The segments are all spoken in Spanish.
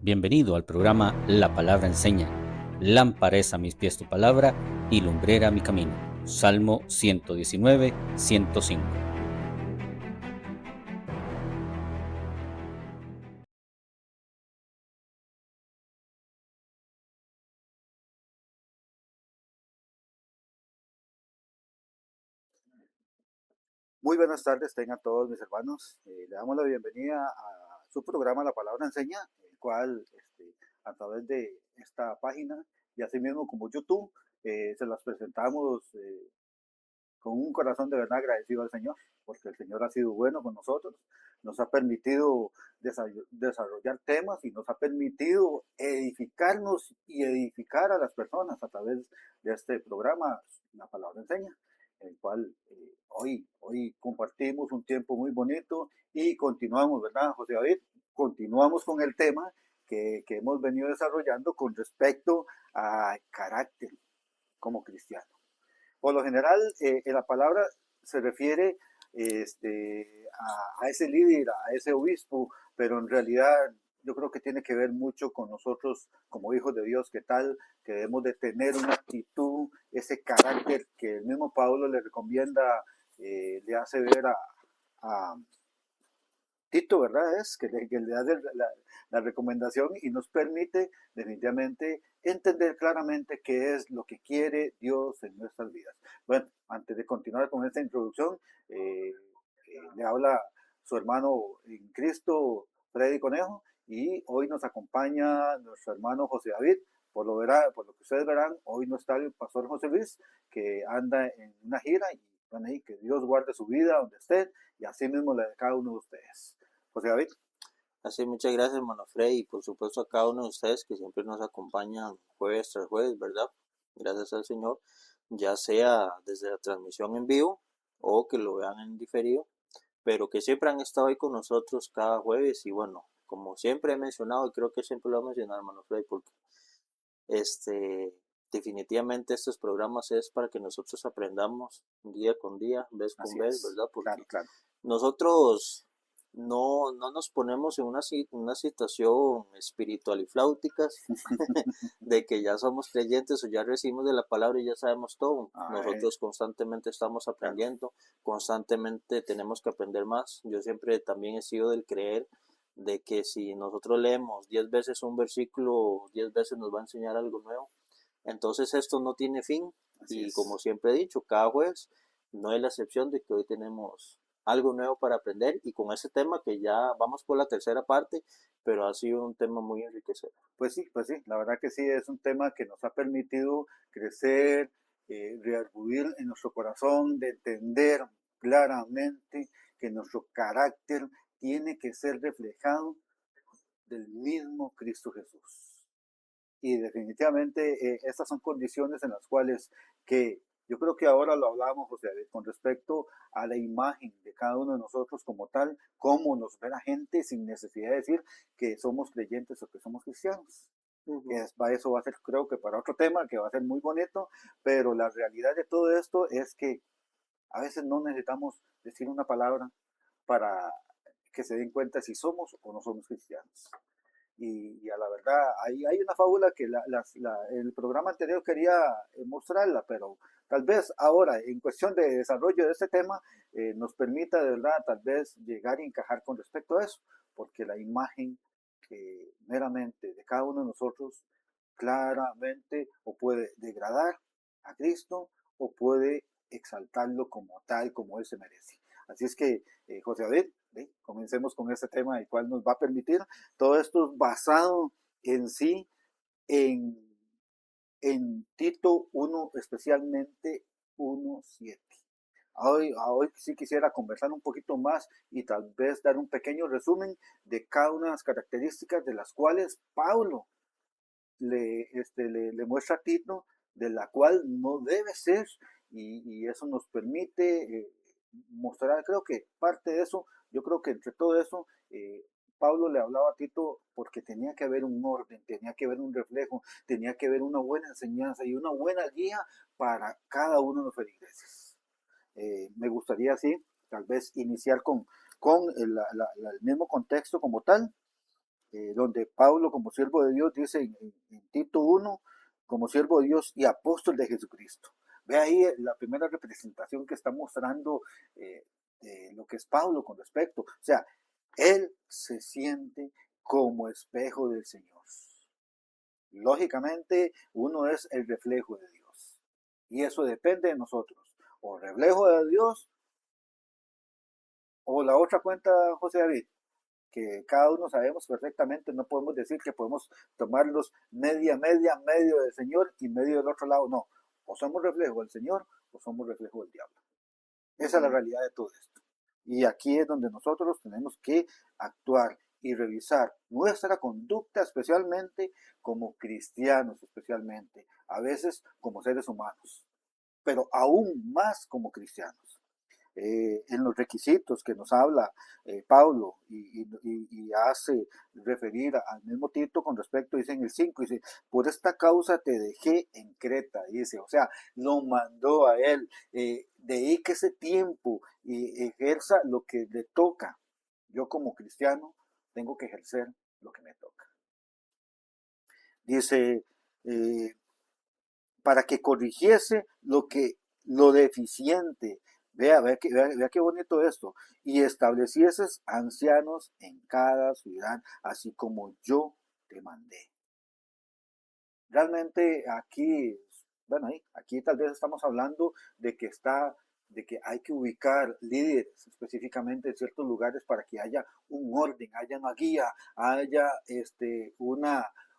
Bienvenido al programa La Palabra Enseña. Lámpara es a mis pies tu palabra y lumbrera mi camino. Salmo 119, 105. Muy buenas tardes, tengan todos mis hermanos. Le damos la bienvenida a su programa La Palabra Enseña, el cual a través de esta página y así mismo como YouTube se las presentamos con un corazón de verdad agradecido al Señor, porque el Señor ha sido bueno con nosotros, nos ha permitido desarrollar temas y nos ha permitido edificarnos y edificar a las personas a través de este programa, La Palabra Enseña, el cual hoy compartimos un tiempo muy bonito y continuamos, ¿verdad, José David? Continuamos con el tema que hemos venido desarrollando con respecto a carácter como cristiano. Por lo general, la palabra se refiere a ese líder, a ese obispo, pero en realidad yo creo que tiene que ver mucho con nosotros como hijos de Dios, que tal, que debemos de tener una actitud, ese carácter que el mismo Pablo le recomienda, le hace ver a Tito, ¿verdad? Es que le da la recomendación y nos permite definitivamente entender claramente qué es lo que quiere Dios en nuestras vidas. Bueno, antes de continuar con esta introducción, le habla su hermano en Cristo, Freddy Conejo, y hoy nos acompaña nuestro hermano José David. Por lo que ustedes verán, hoy no está el pastor José Luis, que anda en una gira, y bueno, y que Dios guarde su vida donde esté, y así mismo la de cada uno de ustedes. José David. Así, muchas gracias, hermano Frey, y por supuesto a cada uno de ustedes que siempre nos acompañan jueves tras jueves, ¿verdad? Gracias al Señor, ya sea desde la transmisión en vivo o que lo vean en diferido, pero que siempre han estado ahí con nosotros cada jueves. Y bueno, como siempre he mencionado, y creo que siempre lo voy a mencionar, hermano Frey, porque este, definitivamente estos programas es para que nosotros aprendamos día con día, vez con Así vez, es, ¿verdad? claro, Porque claro. nosotros no nos ponemos en una situación espiritual y flauticas de que ya somos creyentes o ya recibimos de la palabra y ya sabemos todo. Ay, Nosotros constantemente estamos claro, aprendiendo, constantemente tenemos que aprender más. Yo siempre también he sido del creer de que si nosotros leemos 10 veces un versículo, 10 veces nos va a enseñar algo nuevo. Entonces esto no tiene fin así y como es. siempre he dicho, cada jueves no es la excepción de que hoy tenemos algo nuevo para aprender y con ese tema que ya vamos por la tercera parte, pero ha sido un tema muy enriquecedor. Pues sí, la verdad que sí, es un tema que nos ha permitido crecer, reargudir en nuestro corazón, de entender claramente que nuestro carácter tiene que ser reflejado del mismo Cristo Jesús. Y definitivamente estas son condiciones en las cuales que yo creo que ahora lo hablábamos, José, con respecto a la imagen de cada uno de nosotros como tal, cómo nos ve la gente sin necesidad de decir que somos creyentes o que somos cristianos. Uh-huh. Eso va a ser, creo que para otro tema, que va a ser muy bonito, pero la realidad de todo esto es que a veces no necesitamos decir una palabra para que se den cuenta si somos o no somos cristianos. Y a la verdad, hay una fábula que el programa anterior quería mostrarla, pero tal vez ahora, en cuestión de desarrollo de este tema, nos permita de verdad tal vez llegar y encajar con respecto a eso, porque la imagen meramente de cada uno de nosotros claramente o puede degradar a Cristo o puede exaltarlo como tal, como Él se merece. Así es que, José David, comencemos con este tema, el cual nos va a permitir todo esto basado en sí, en, en Tito 1, especialmente 1:7. Hoy sí quisiera conversar un poquito más y tal vez dar un pequeño resumen de cada una de las características de las cuales Pablo le muestra a Tito, de la cual no debe ser, y eso nos permite mostrar, creo que parte de eso, yo creo que entre todo eso, Pablo le hablaba a Tito porque tenía que haber un orden, tenía que haber un reflejo, tenía que haber una buena enseñanza y una buena guía para cada uno de los feligreses. Me gustaría así, tal vez iniciar con el mismo contexto como tal, donde Pablo como siervo de Dios dice en Tito 1, como siervo de Dios y apóstol de Jesucristo. Ve ahí la primera representación que está mostrando de lo que es Pablo con respecto. O sea, él se siente como espejo del Señor. Lógicamente, uno es el reflejo de Dios. Y eso depende de nosotros. O reflejo de Dios, o la otra cuenta, José David, que cada uno sabemos perfectamente, no podemos decir que podemos tomarlos medio del Señor y medio del otro lado, no. O somos reflejo del Señor o somos reflejo del diablo. Esa es la realidad de todo esto. Y aquí es donde nosotros tenemos que actuar y revisar nuestra conducta, especialmente como cristianos, especialmente, a veces como seres humanos, pero aún más como cristianos. En los requisitos que nos habla Pablo y hace referir al mismo Tito con respecto, dice en el 5, dice, por esta causa te dejé en Creta, dice, o sea, lo mandó a él, dedique ese tiempo y ejerza lo que le toca. Yo como cristiano tengo que ejercer lo que me toca. Dice, eh, para que corrigiese lo deficiente. Vea qué bonito esto. Y establecieses ancianos en cada ciudad, así como yo te mandé. Realmente aquí, bueno, aquí tal vez estamos hablando de que hay que ubicar líderes específicamente en ciertos lugares para que haya un orden, haya una guía, haya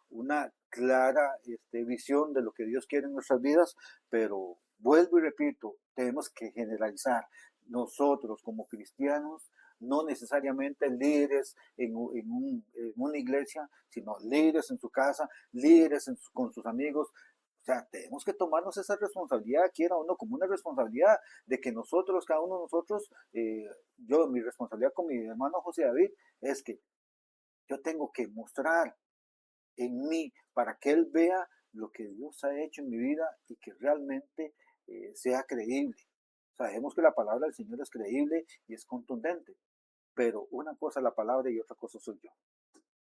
una clara visión de lo que Dios quiere en nuestras vidas, pero vuelvo y repito, tenemos que generalizar. Nosotros como cristianos, no necesariamente líderes en una iglesia, sino líderes en su casa, líderes con sus amigos. O sea, tenemos que tomarnos esa responsabilidad, quiera uno, como una responsabilidad de que nosotros, cada uno de nosotros, mi responsabilidad con mi hermano José David es que yo tengo que mostrar en mí para que él vea lo que Dios ha hecho en mi vida y que realmente sea creíble. Sabemos que la palabra del Señor es creíble y es contundente, pero una cosa es la palabra y otra cosa soy yo.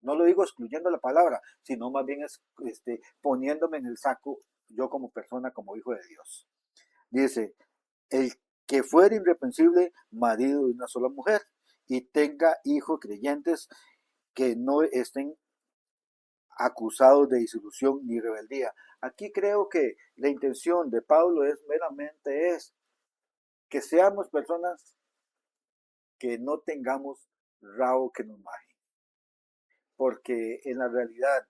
No lo digo excluyendo la palabra, sino más bien es poniéndome en el saco yo como persona, como hijo de Dios. Dice, el que fuera irreprensible marido de una sola mujer y tenga hijos creyentes que no estén acusados de disolución ni rebeldía. Aquí creo que la intención de Pablo es meramente que seamos personas que no tengamos rabo que nos maje. Porque en la realidad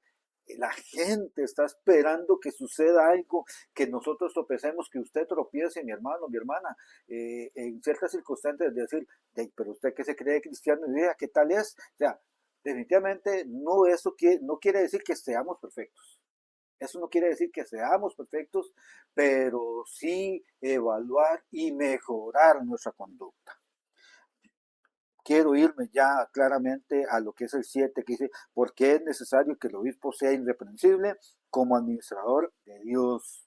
la gente está esperando que suceda algo, que nosotros tropecemos, que usted tropiece, mi hermano, mi hermana, en ciertas circunstancias, de decir, pero usted que se cree cristiano y vea qué tal es. O sea, definitivamente no quiere decir que seamos perfectos. Eso no quiere decir que seamos perfectos, pero sí evaluar y mejorar nuestra conducta. Quiero irme ya claramente a lo que es el 7, que dice, porque es necesario que el obispo sea irreprensible como administrador de Dios,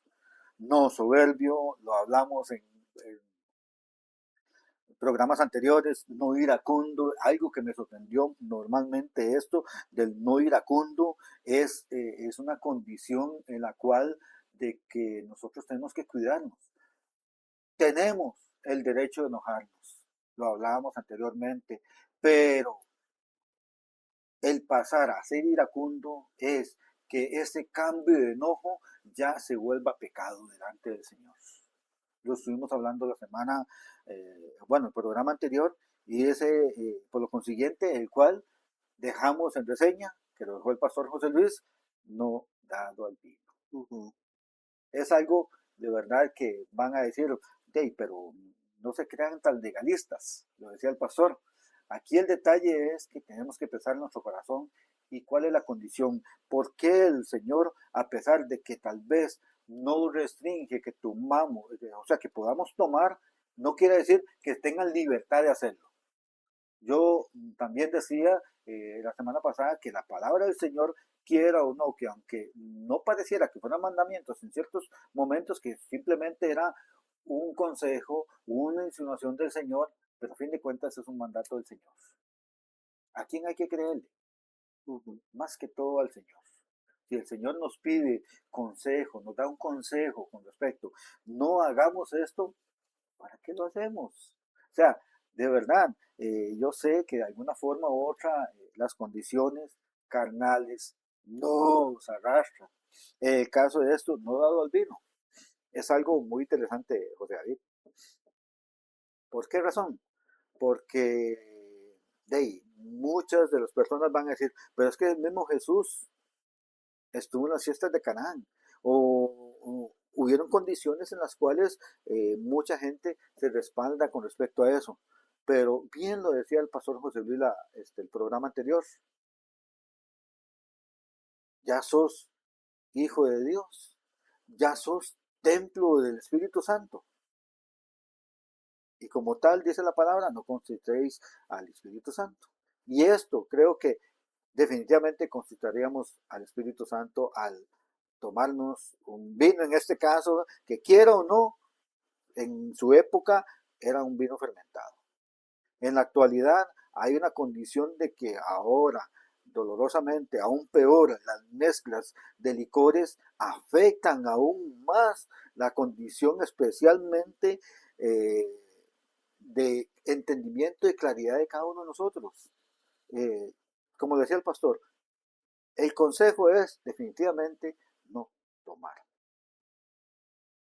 no soberbio, lo hablamos en programas anteriores, no iracundo. Algo que me sorprendió normalmente esto del no iracundo es una condición en la cual de que nosotros tenemos que cuidarnos. Tenemos el derecho de enojarnos, lo hablábamos anteriormente, pero el pasar a ser iracundo es que ese cambio de enojo ya se vuelva pecado delante del Señor. Lo estuvimos hablando la semana, el programa anterior, y por lo consiguiente, el cual dejamos en reseña, que lo dejó el pastor José Luis, no dado al vino. Es algo de verdad que van a decir, pero no se crean tan legalistas, lo decía el pastor. Aquí el detalle es que tenemos que pensar en nuestro corazón y cuál es la condición. ¿Por qué el Señor, a pesar de que tal vez no restringe que tomamos, o sea, que podamos tomar, no quiere decir que tengan libertad de hacerlo? Yo también decía la semana pasada que la palabra del Señor, quiera o no, que aunque no pareciera que fueran mandamientos en ciertos momentos, que simplemente era un consejo, una insinuación del Señor, pero a fin de cuentas es un mandato del Señor. ¿A quién hay que creerle? Ujú. más que todo al Señor. Si el Señor nos pide consejo, nos da un consejo con respecto, no hagamos esto, ¿para qué lo hacemos? O sea, de verdad, yo sé que de alguna forma u otra las condiciones carnales nos arrastran. El caso de esto, no dado al vino, es algo muy interesante, José David. ¿Por qué razón? Porque de ahí, muchas de las personas van a decir, pero es que el mismo Jesús estuvo en las fiestas de Canaán, o hubieron condiciones en las cuales mucha gente se respalda con respecto a eso. Pero bien lo decía el pastor José Luis el programa anterior, ya sos hijo de Dios, ya sos templo del Espíritu Santo. Y como tal, dice la palabra, no constituéis al Espíritu Santo. Y esto creo que definitivamente constituiríamos al Espíritu Santo al tomarnos un vino, en este caso, que quiera o no, en su época era un vino fermentado. En la actualidad hay una condición de que ahora, dolorosamente, aún peor, las mezclas de licores afectan aún más la condición especialmente eh, de entendimiento y claridad de cada uno de nosotros. Eh, como decía el pastor, el consejo es definitivamente no tomar.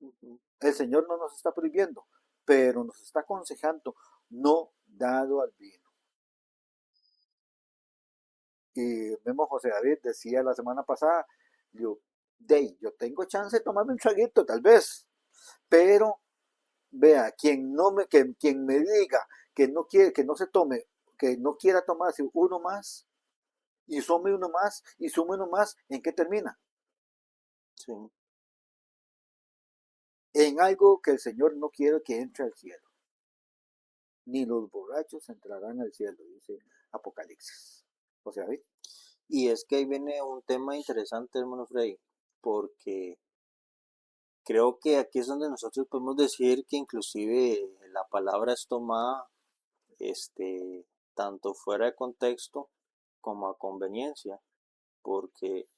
Ujú. El Señor no nos está prohibiendo, pero nos está aconsejando no dado al vino. Y mismo José David decía la semana pasada, yo, yo tengo chance de tomarme un traguito, tal vez, pero vea, quien me diga que no quiere, que no se tome, que no quiera tomarse uno más, y sume uno más, y sume uno más, ¿en qué termina? Sí. En algo que el Señor no quiere que entre al cielo. Ni los borrachos entrarán al cielo, dice Apocalipsis. O sea, ¿sí? Y es que ahí viene un tema interesante, hermano Freddy, porque creo que aquí es donde nosotros podemos decir que inclusive la palabra es tomada, tanto fuera de contexto como a conveniencia, porque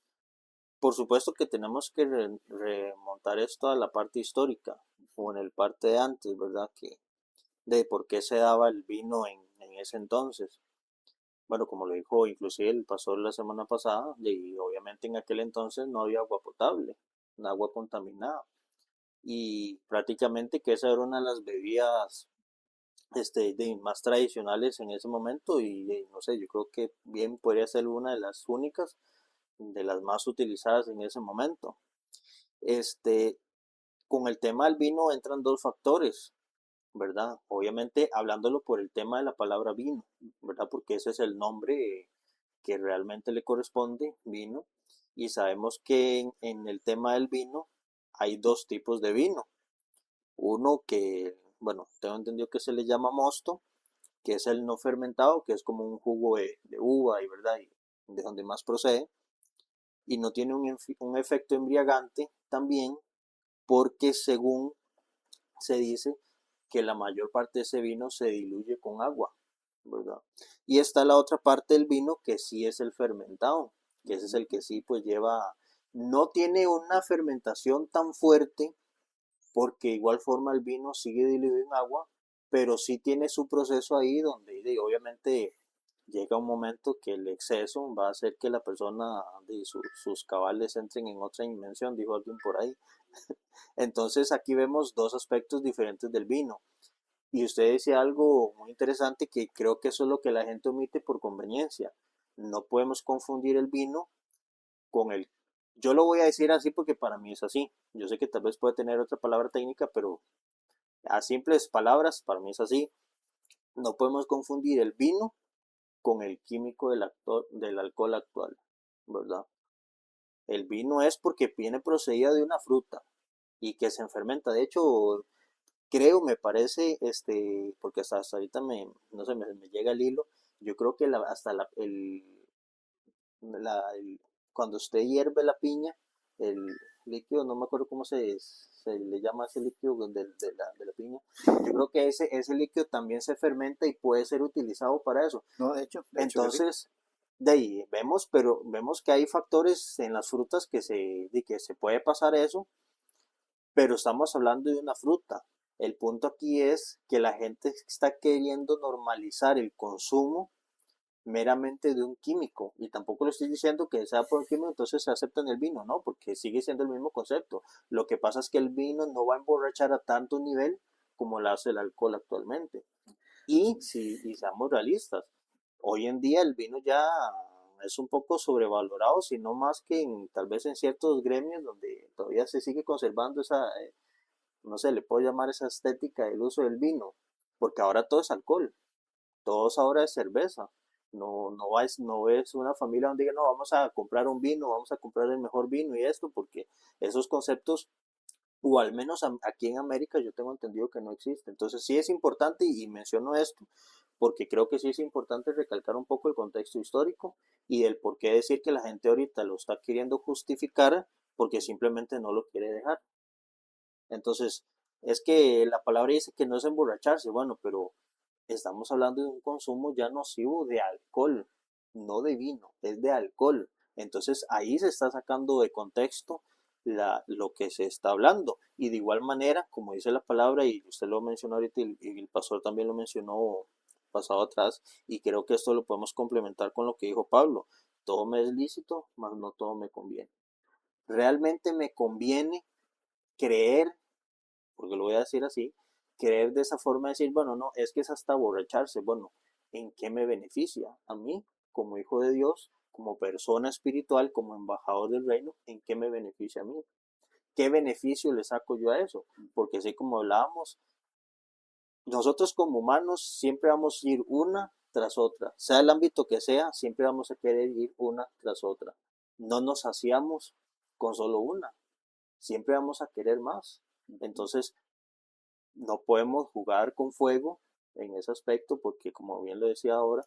por supuesto que tenemos que remontar esto a la parte histórica, o en el parte de antes, ¿verdad? Que de por qué se daba el vino en ese entonces. Bueno, como lo dijo inclusive el pastor la semana pasada, y obviamente en aquel entonces no había agua potable, un agua contaminada. Y prácticamente que esa era una de las bebidas más tradicionales en ese momento y no sé, yo creo que bien podría ser una de las únicas, de las más utilizadas en ese momento. Este, con el tema del vino entran dos factores, ¿verdad? Obviamente hablándolo por el tema de la palabra vino, ¿verdad? Porque ese es el nombre que realmente le corresponde, vino. Y sabemos que en el tema del vino hay dos tipos de vino. Uno que, bueno, tengo entendido que se le llama mosto, que es el no fermentado, que es como un jugo de uva y verdad, y de donde más procede, y no tiene un efecto embriagante también, porque según se dice que la mayor parte de ese vino se diluye con agua, ¿verdad? Y está la otra parte del vino que sí es el fermentado, que ese es el que sí pues lleva, no tiene una fermentación tan fuerte, porque igual forma el vino sigue diluido en agua, pero sí tiene su proceso ahí donde obviamente llega un momento que el exceso va a hacer que la persona sus cabales entren en otra dimensión, dijo alguien por ahí. Entonces aquí vemos dos aspectos diferentes del vino. Y usted decía algo muy interesante que creo que eso es lo que la gente omite por conveniencia. No podemos confundir el vino con el... Yo lo voy a decir así porque para mí es así. Yo sé que tal vez puede tener otra palabra técnica, pero a simples palabras, para mí es así. No podemos confundir el vino con el químico del alcohol actual, ¿verdad? El vino es porque viene procedida de una fruta y que se fermenta. De hecho, creo, me parece, porque hasta ahorita no sé, me llega el hilo. Yo creo que hasta cuando usted hierve la piña, el líquido, no me acuerdo cómo se le llama ese líquido de la piña. Yo creo que ese líquido también se fermenta y puede ser utilizado para eso. No, de hecho que sí. Entonces, De ahí vemos, pero vemos que hay factores en las frutas de que se puede pasar eso, pero estamos hablando de una fruta. El punto aquí es que la gente está queriendo normalizar el consumo meramente de un químico. Y tampoco le estoy diciendo que sea por un químico, entonces se acepta en el vino, ¿no? Porque sigue siendo el mismo concepto. Lo que pasa es que el vino no va a emborrachar a tanto nivel como lo hace el alcohol actualmente. Y seamos realistas, hoy en día el vino ya es un poco sobrevalorado, sino más que tal vez en ciertos gremios donde todavía se sigue conservando esa, no sé, le puedo llamar esa estética del uso del vino, porque ahora todo es alcohol, todo ahora es cerveza. No es una familia donde diga, no, vamos a comprar un vino, vamos a comprar el mejor vino y esto, porque esos conceptos, o al menos aquí en América, yo tengo entendido que no existe. Entonces sí es importante, y menciono esto, porque creo que sí es importante recalcar un poco el contexto histórico y el por qué decir que la gente ahorita lo está queriendo justificar porque simplemente no lo quiere dejar. Entonces, es que la palabra dice que no es emborracharse, bueno, pero estamos hablando de un consumo ya nocivo de alcohol, no de vino, es de alcohol. Entonces ahí se está sacando de contexto lo que se está hablando. Y de igual manera, como dice la palabra, y usted lo mencionó ahorita y el pastor también lo mencionó pasado atrás, y creo que esto lo podemos complementar con lo que dijo Pablo. Todo me es lícito, mas no todo me conviene. Realmente me conviene creer, porque lo voy a decir así, creer de esa forma, decir, bueno, no, es que es hasta borracharse, bueno, ¿en qué me beneficia a mí como hijo de Dios, como persona espiritual, como embajador del reino? ¿En qué me beneficia a mí? ¿Qué beneficio le saco yo a eso? Porque así como hablábamos, nosotros como humanos siempre vamos a ir una tras otra, sea el ámbito que sea, siempre vamos a querer ir una tras otra. No nos saciamos con solo una, siempre vamos a querer más. Entonces, no podemos jugar con fuego en ese aspecto porque, como bien lo decía ahora,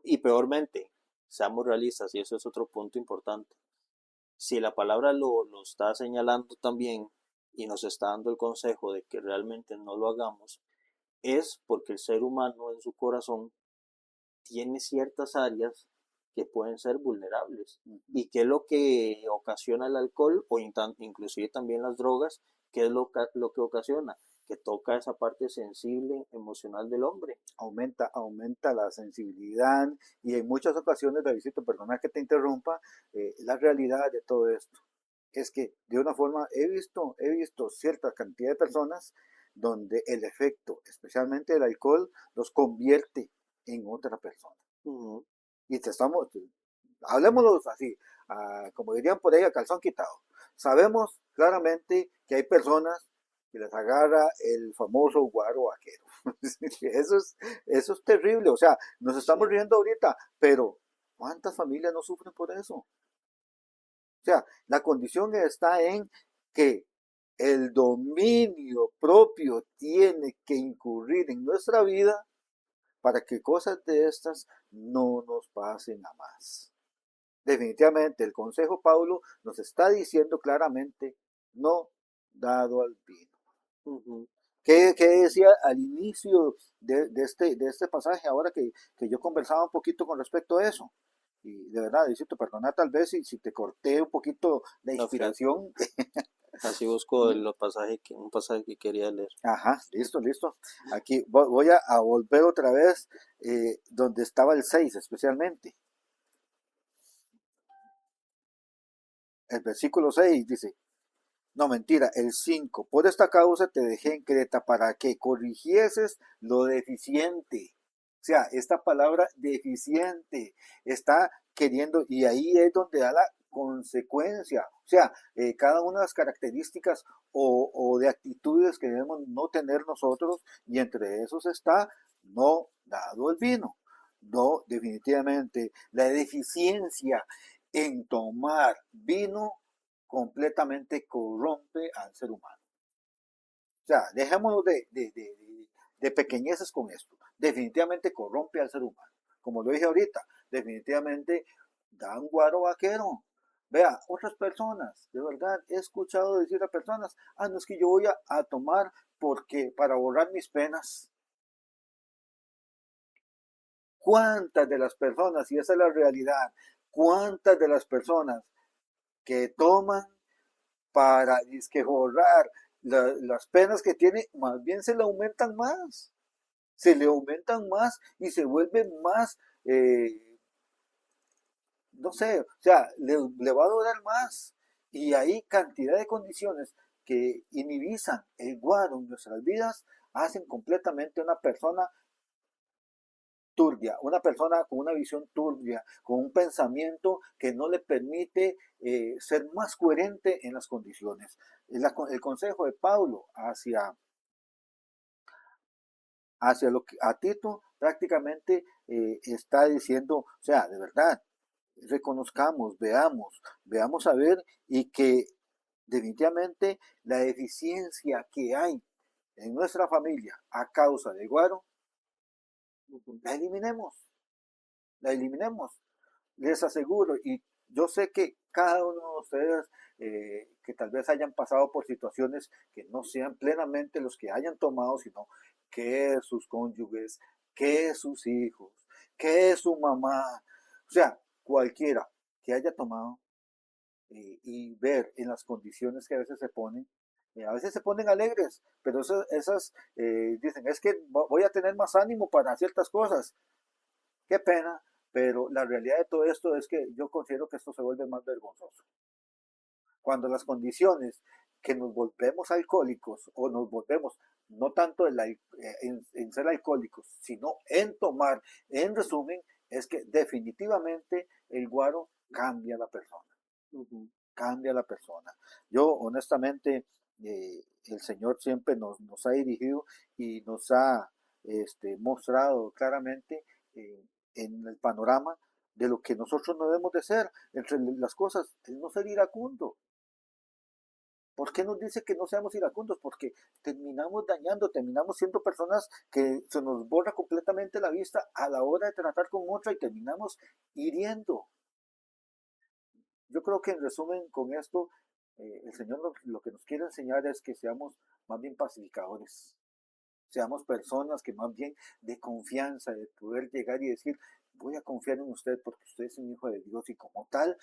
y peormente, seamos realistas, y eso es otro punto importante, si la palabra lo está señalando también y nos está dando el consejo de que realmente no lo hagamos, es porque el ser humano en su corazón tiene ciertas áreas que pueden ser vulnerables. ¿Y qué es lo que ocasiona el alcohol o inclusive también las drogas? ¿Qué es lo que ocasiona? Que toca esa parte sensible, emocional del hombre. Aumenta la sensibilidad y en muchas ocasiones, Davidito, perdona que te interrumpa, la realidad de todo esto es que de una forma he visto cierta cantidad de personas donde el efecto, especialmente el alcohol, los convierte en otra persona. Ujú. Y hablemoslo así, como dirían por ahí, a calzón quitado. Sabemos claramente que hay personas que les agarra el famoso guaro vaquero. Eso es terrible. O sea, nos Sí. estamos riendo ahorita, pero ¿cuántas familias no sufren por eso? O sea, la condición está en que el dominio propio tiene que incurrir en nuestra vida para que cosas de estas no nos pasen a más. Definitivamente, el consejo Paulo nos está diciendo claramente, no dado al vino. Ujú. ¿Qué decía al inicio de este pasaje, ahora que yo conversaba un poquito con respecto a eso? Y de verdad, Diosito, perdona tal vez si te corté un poquito la Ok, inspiración. así busco un pasaje que quería leer. Ajá, listo, listo. Aquí voy a volver otra vez donde estaba el 6 especialmente. El versículo 6 dice, no, mentira, el 5. Por esta causa te dejé en Creta para que corrigieses lo deficiente. O sea, esta palabra deficiente está queriendo, y ahí es donde da la consecuencia. O sea, cada una de las características o de actitudes que debemos no tener nosotros, y entre esos está no dado el vino. No, definitivamente, la deficiencia en tomar vino completamente corrompe al ser humano. O sea, dejémonos de pequeñeces con esto. Definitivamente corrompe al ser humano. Como lo dije ahorita, definitivamente da un guaro vaquero. Vea, otras personas, de verdad, he escuchado decir a personas, no es que yo voy a tomar porque para borrar mis penas. ¿Cuántas de las personas, y esa es la realidad, cuántas de las personas que toman para dizque borrar las penas que tiene, más bien se le aumentan más? Se le aumentan más y se vuelven más, no sé, o sea, le va a doler más. Y hay cantidad de condiciones que inhibizan el guaro en nuestras vidas, hacen completamente una persona turbia, una persona con una visión turbia, con un pensamiento que no le permite ser más coherente en las condiciones. El consejo de Pablo hacia lo que a Tito prácticamente está diciendo, o sea, de verdad, reconozcamos, veamos a ver y que definitivamente la deficiencia que hay en nuestra familia a causa de guaro, la eliminemos, la eliminemos. Les aseguro, y yo sé que cada uno de ustedes que tal vez hayan pasado por situaciones que no sean plenamente los que hayan tomado, sino que sus cónyuges, que sus hijos, que su mamá, o sea, cualquiera que haya tomado y ver en las condiciones que a veces se ponen alegres, pero esas dicen, es que voy a tener más ánimo para ciertas cosas. Qué pena, pero la realidad de todo esto es que yo considero que esto se vuelve más vergonzoso. Cuando las condiciones que nos volvemos alcohólicos o nos volvemos no tanto en ser alcohólicos, sino en tomar, en resumen, es que definitivamente el guaro cambia a la persona. Cambia a la persona. Yo honestamente, el Señor siempre nos ha dirigido y nos ha mostrado claramente en el panorama de lo que nosotros no debemos de ser. Entre las cosas, el no ser iracundo. ¿Por qué nos dice que no seamos iracundos? Porque terminamos dañando, terminamos siendo personas que se nos borra completamente la vista a la hora de tratar con otra y terminamos hiriendo. Yo creo que en resumen con esto, el Señor lo que nos quiere enseñar es que seamos más bien pacificadores, seamos personas que más bien de confianza, de poder llegar y decir, voy a confiar en usted porque usted es un hijo de Dios y como tal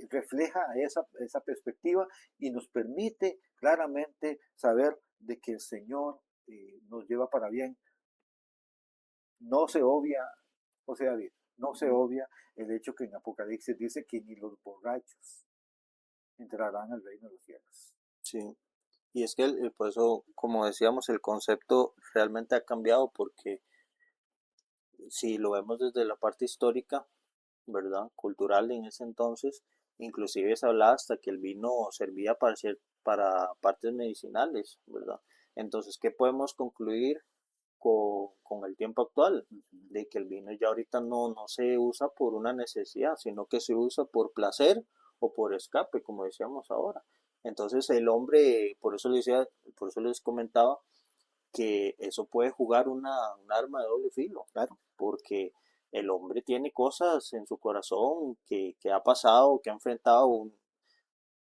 refleja esa perspectiva y nos permite claramente saber de que el Señor nos lleva para bien. No se obvia, José David, no se obvia el hecho que en Apocalipsis dice que ni los borrachos entrarán al reino de los cielos. Sí. Y es que por eso, como decíamos, el concepto realmente ha cambiado porque si lo vemos desde la parte histórica, ¿verdad? Cultural en ese entonces, inclusive se hablaba hasta que el vino servía para partes medicinales, ¿verdad? Entonces, ¿qué podemos concluir con el tiempo actual? De que el vino ya ahorita no se usa por una necesidad, sino que se usa por placer o por escape, como decíamos ahora. Entonces el hombre, por eso les comentaba que eso puede jugar un arma de doble filo, Claro. porque el hombre tiene cosas en su corazón que ha pasado, que ha enfrentado,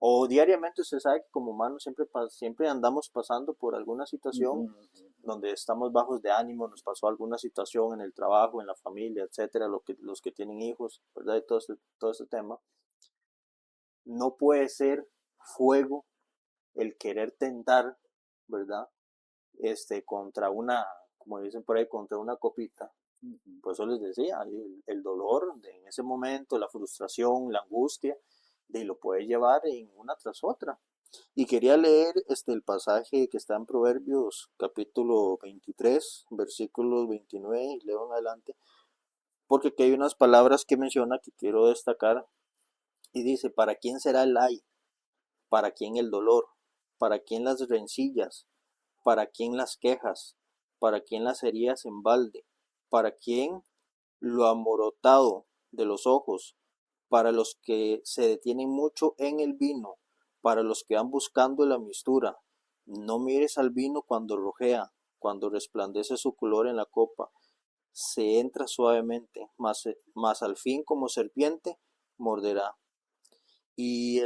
o diariamente usted sabe que como humanos siempre andamos pasando por alguna situación donde estamos bajos de ánimo, nos pasó alguna situación en el trabajo, en la familia, etcétera, los que tienen hijos, ¿verdad? Y todo este tema. No puede ser fuego el querer tentar, ¿verdad? Contra como dicen por ahí, contra una copita. Por eso les decía, el dolor en ese momento, la frustración, la angustia, lo puede llevar en una tras otra. Y quería leer el pasaje que está en Proverbios capítulo 23, versículos 29 y leo en adelante, porque aquí hay unas palabras que menciona que quiero destacar y dice, ¿para quién será el ay? ¿Para quién el dolor? ¿Para quién las rencillas? ¿Para quién las quejas? ¿Para quién las heridas en balde? ¿Para quién lo amorotado de los ojos? Para los que se detienen mucho en el vino, para los que van buscando la mistura. No mires al vino cuando rojea, cuando resplandece su color en la copa. Se entra suavemente, mas al fin como serpiente morderá. Y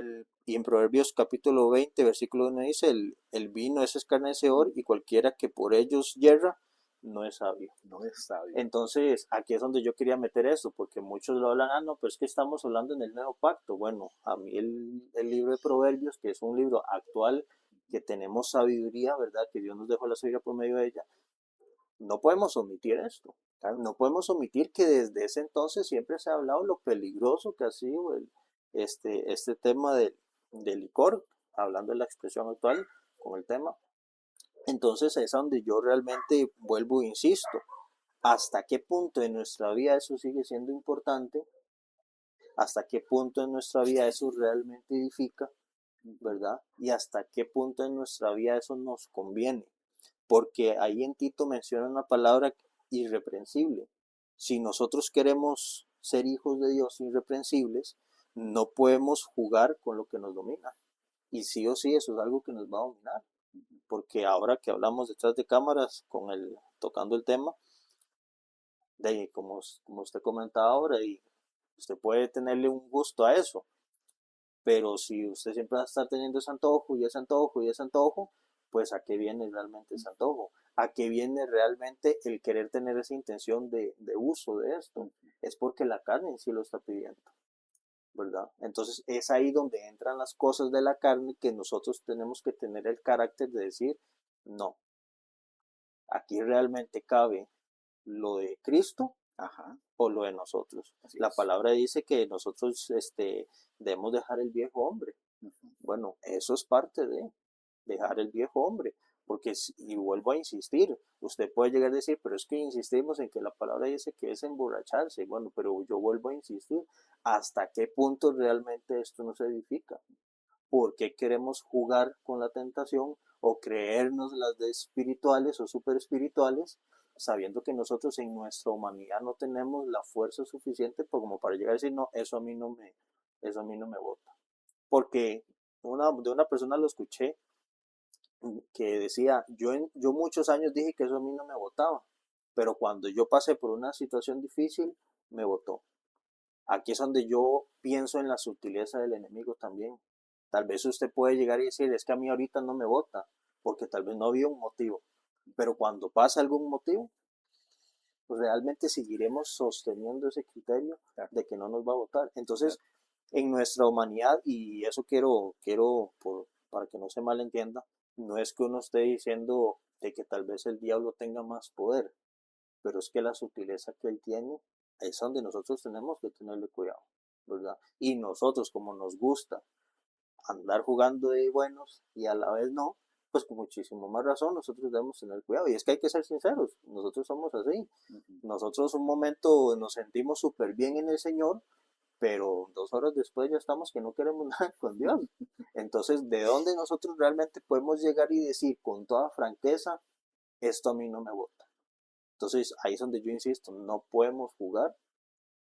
en Proverbios capítulo 20, versículo 1 dice, el vino es escarnecedor y cualquiera que por ellos yerra, no es sabio. No es sabio. Entonces, aquí es donde yo quería meter eso, porque muchos lo hablan, no, pero es que estamos hablando en el nuevo pacto. Bueno, a mí el libro de Proverbios, que es un libro actual, que tenemos sabiduría, ¿verdad? Que Dios nos dejó la sabiduría por medio de ella. No podemos omitir esto. No podemos omitir que desde ese entonces siempre se ha hablado lo peligroso que ha sido este tema del licor, hablando de la expresión actual con el tema. Entonces es donde yo realmente vuelvo e insisto, hasta qué punto en nuestra vida eso sigue siendo importante, hasta qué punto en nuestra vida eso realmente edifica, ¿verdad? Y hasta qué punto en nuestra vida eso nos conviene. Porque ahí en Tito menciona una palabra irreprensible. Si nosotros queremos ser hijos de Dios irreprensibles, no podemos jugar con lo que nos domina. Y sí o sí eso es algo que nos va a dominar. Porque ahora que hablamos detrás de cámaras, tocando el tema, como usted comentaba ahora, y usted puede tenerle un gusto a eso, pero si usted siempre va a estar teniendo ese antojo y ese antojo y ese antojo, pues ¿a qué viene realmente ese antojo? ¿A qué viene realmente el querer tener esa intención de uso de esto? Es porque la carne en sí lo está pidiendo, ¿verdad? Entonces es ahí donde entran las cosas de la carne que nosotros tenemos que tener el carácter de decir, no, aquí realmente cabe lo de Cristo Ajá, o lo de nosotros. así La es. palabra dice que nosotros debemos dejar el viejo hombre. Ujú. Bueno, eso es parte de dejar el viejo hombre, porque y vuelvo a insistir, usted puede llegar a decir, pero es que insistimos en que la palabra dice que es emborracharse, bueno, pero yo vuelvo a insistir, ¿hasta qué punto realmente esto nos edifica? ¿Por qué queremos jugar con la tentación o creernos las de espirituales o super espirituales, sabiendo que nosotros en nuestra humanidad no tenemos la fuerza suficiente como para llegar a decir, no, eso a mí no me bota? Porque de una persona lo escuché que decía, yo muchos años dije que eso a mí no me botaba, pero cuando yo pasé por una situación difícil, me botó. Aquí es donde yo pienso en la sutileza del enemigo también. Tal vez usted puede llegar y decir, es que a mí ahorita no me bota, porque tal vez no había un motivo. Pero cuando pasa algún motivo, pues realmente seguiremos sosteniendo ese criterio de que no nos va a votar. Entonces, en nuestra humanidad, y eso para que no se malentienda, no es que uno esté diciendo de que tal vez el diablo tenga más poder, pero es que la sutileza que él tiene es donde nosotros tenemos que tenerle cuidado, ¿verdad? Y nosotros, como nos gusta andar jugando de buenos y a la vez no, pues con muchísimo más razón nosotros debemos tener cuidado. Y es que hay que ser sinceros, nosotros somos así. Ujú. Nosotros un momento nos sentimos súper bien en el Señor, pero 2 horas después ya estamos que no queremos nada con Dios. Entonces, ¿de dónde nosotros realmente podemos llegar y decir con toda franqueza, esto a mí no me vota? Entonces, ahí es donde yo insisto, no podemos jugar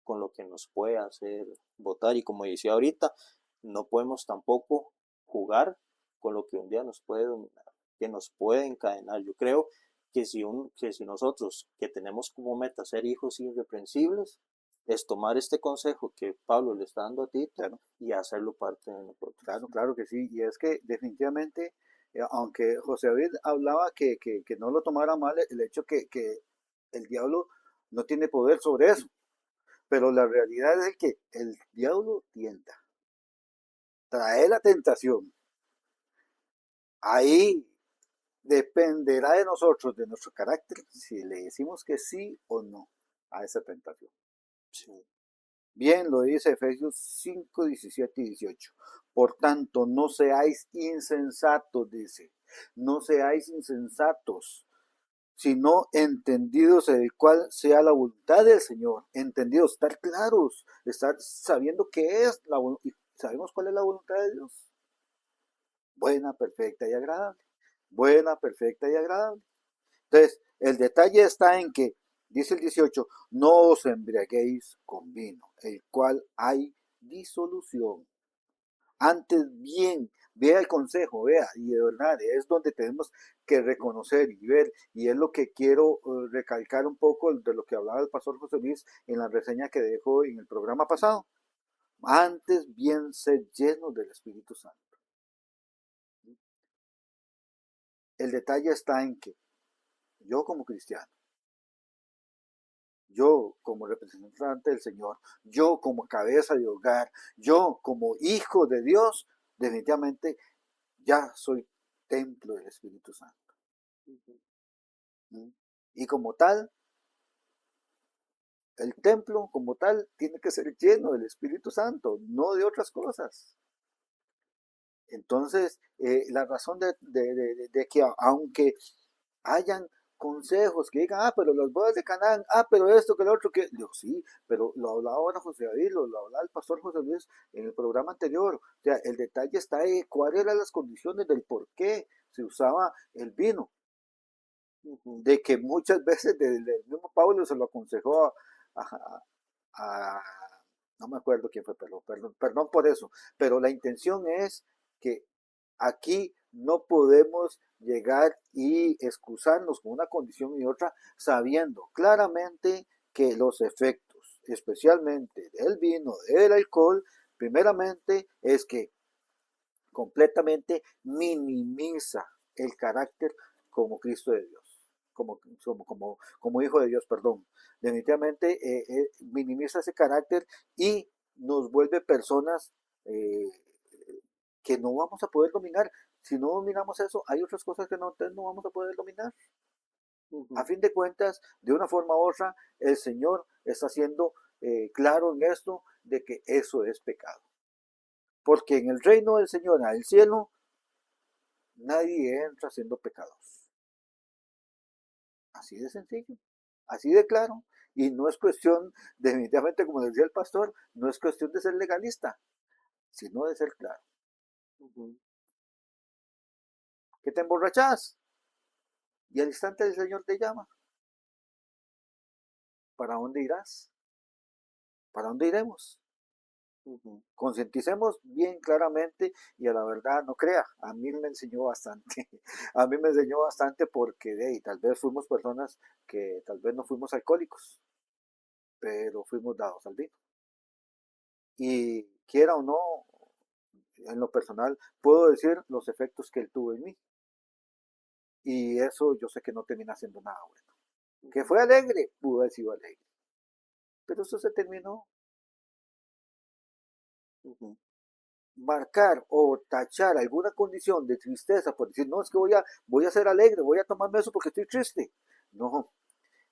con lo que nos puede hacer votar. Y como decía ahorita, no podemos tampoco jugar con lo que un día nos puede dominar, que nos puede encadenar. Yo creo que si nosotros, que tenemos como meta ser hijos irreprensibles, es tomar este consejo que Pablo le está dando a Tito Claro, y hacerlo parte de nosotros. claro, claro que sí. Y es que definitivamente, aunque José David hablaba que no lo tomara mal el hecho que el diablo no tiene poder sobre eso, pero la realidad es que el diablo tienta, trae la tentación. Ahí dependerá de nosotros, de nuestro carácter, si le decimos que sí o no a esa tentación. Sí, Bien, lo dice Efesios 5, 17 y 18. Por tanto, no seáis insensatos, dice. No seáis insensatos, sino entendidos el cual sea la voluntad del Señor. Entendidos, estar claros, estar sabiendo qué es la voluntad. ¿Sabemos cuál es la voluntad de Dios? Buena, perfecta y agradable. Buena, perfecta y agradable. Entonces, el detalle está en que, dice el 18, no os embriaguéis con vino, el cual hay disolución. Antes bien, vea el consejo, vea, y de verdad es donde tenemos que reconocer y ver, y es lo que quiero recalcar un poco de lo que hablaba el pastor José Luis en la reseña que dejó en el programa pasado. Antes bien, ser llenos del Espíritu Santo. El detalle está en que yo como cristiano, yo como representante del Señor, yo como cabeza de hogar, yo como hijo de Dios, definitivamente ya soy templo del Espíritu Santo. ¿Mm? Y como tal, el templo como tal tiene que ser lleno del Espíritu Santo, no de otras cosas. Entonces, la razón de que aunque hayan consejos que digan, pero las bodas de Canaán, pero esto, que lo otro, que, digo, sí, pero lo hablaba ahora José David, lo hablaba el pastor José Luis en el programa anterior. O sea, el detalle está ahí, cuáles eran las condiciones del por qué se usaba el vino. De que muchas veces el mismo Pablo se lo aconsejó a no me acuerdo quién fue, perdón por eso, pero la intención es que aquí no podemos llegar y excusarnos con una condición y otra, sabiendo claramente que los efectos, especialmente del vino, del alcohol, primeramente es que completamente minimiza el carácter como Cristo de Dios, como hijo de Dios, perdón. Definitivamente minimiza ese carácter y nos vuelve personas que no vamos a poder dominar. Si no dominamos eso, hay otras cosas que no vamos a poder dominar. A fin de cuentas, de una forma u otra, el Señor está siendo claro en esto de que eso es pecado. Porque en el reino del Señor, en el cielo, nadie entra siendo pecador. Así de sencillo, así de claro. Y no es cuestión, definitivamente, como decía el pastor, no es cuestión de ser legalista, sino de ser claro. ¿Que te emborrachas? Y al instante el Señor te llama. ¿Para dónde irás? ¿Para dónde iremos? Concienticemos bien claramente y a la verdad no crea, a mí me enseñó bastante, a mí me enseñó bastante porque tal vez fuimos personas que tal vez no fuimos alcohólicos, pero fuimos dados al vino. Y quiera o no, en lo personal, puedo decir los efectos que él tuvo en mí. Y eso yo sé que no termina siendo nada bueno. Que fue alegre, pudo haber sido alegre. Pero eso se terminó. Marcar o tachar alguna condición de tristeza por decir, no, es que voy a ser alegre, voy a tomarme eso porque estoy triste. No,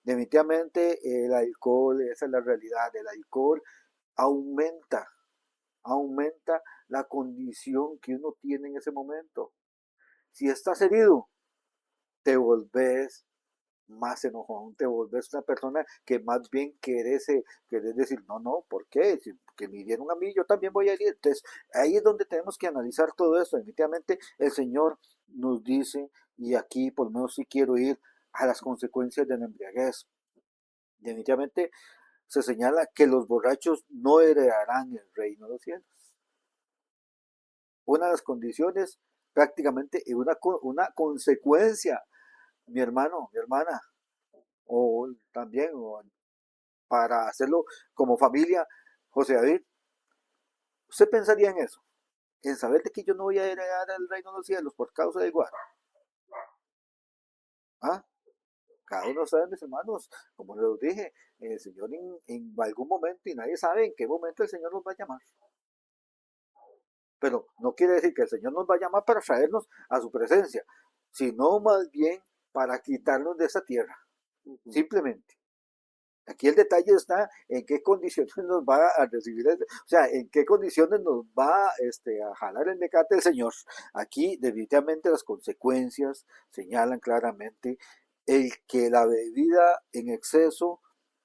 definitivamente el alcohol, esa es la realidad, el alcohol aumenta, aumenta la condición que uno tiene en ese momento. Si estás herido, te volvés más enojón, te volvés una persona que más bien querés decir, no, ¿por qué? Si que me dieron a mí, yo también voy a ir. Entonces, ahí es donde tenemos que analizar todo esto. Definitivamente el Señor nos dice, y aquí por lo menos sí quiero ir a las consecuencias de la embriaguez. Definitivamente se señala que los borrachos no heredarán el reino de los cielos. Una de las condiciones, prácticamente una consecuencia, mi hermano, mi hermana, o también o para hacerlo como familia, José David, ¿usted pensaría en eso? En saber de que yo no voy a heredar el reino de los cielos por causa del guaro. ¿Ah? Cada uno sabe, mis hermanos, como les dije, el Señor en algún momento, y nadie sabe en qué momento el Señor nos va a llamar. Pero no quiere decir que el Señor nos va a llamar para traernos a su presencia, sino más bien para quitarnos de esa tierra. Simplemente. Aquí el detalle está en qué condiciones nos va a recibir, o sea, en qué condiciones nos va a jalar el mecate el Señor. Aquí definitivamente las consecuencias señalan claramente el que la bebida en exceso,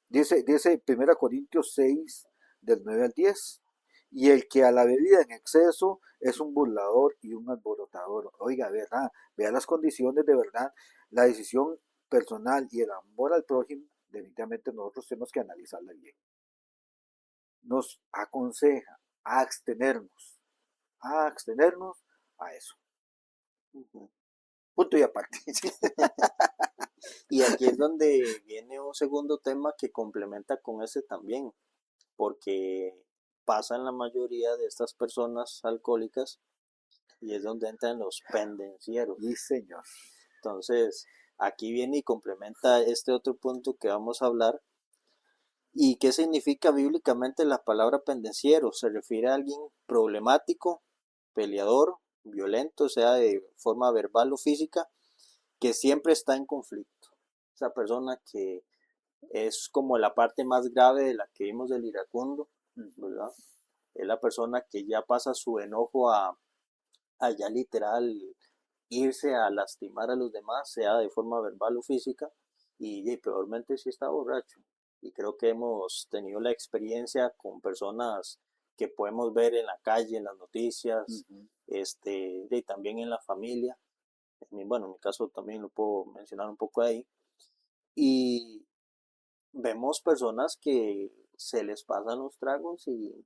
dice 1 Corintios 6, del 9 al 10, y el que a la bebida en exceso es un burlador y un alborotador. Oiga, ¿verdad? Vea las condiciones de verdad, la decisión personal y el amor al prójimo, definitivamente nosotros tenemos que analizarla bien. Nos aconseja a abstenernos a eso. Punto y aparte. Y aquí es donde viene un segundo tema que complementa con ese también, porque pasa en la mayoría de estas personas alcohólicas y es donde entran los pendencieros. Sí, señor. Entonces, aquí viene y complementa este otro punto que vamos a hablar, ¿Y qué significa bíblicamente la palabra pendenciero? Se refiere a alguien problemático, peleador, violento, sea de forma verbal o física, que siempre está en conflicto. Esa persona que es como la parte más grave de la que vimos del iracundo, ¿verdad? Es la persona que ya pasa su enojo a ya literal irse a lastimar a los demás, sea de forma verbal o física, y peormente si está borracho. Y creo que hemos tenido la experiencia con personas que podemos ver en la calle, en las noticias, y también en la familia. Bueno, en mi caso también lo puedo mencionar un poco ahí. Y vemos personas que se les pasan los tragos y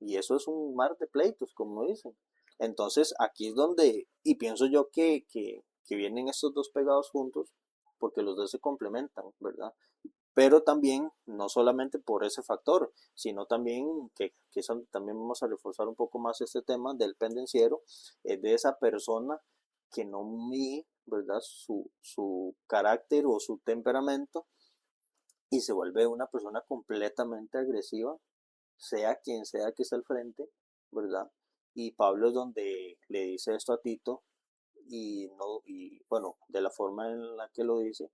eso es un mar de pleitos, como dicen. Entonces aquí es donde, y pienso yo que vienen estos dos pegados juntos, porque los dos se complementan, ¿verdad? Pero también, no solamente por ese factor, sino también, que es donde también vamos a reforzar un poco más este tema del pendenciero, es de esa persona que no mide, ¿verdad? Su carácter o su temperamento y se vuelve una persona completamente agresiva, sea que esté al frente, ¿verdad? Y Pablo es donde le dice esto a Tito y no y bueno, de la forma en la que lo dice,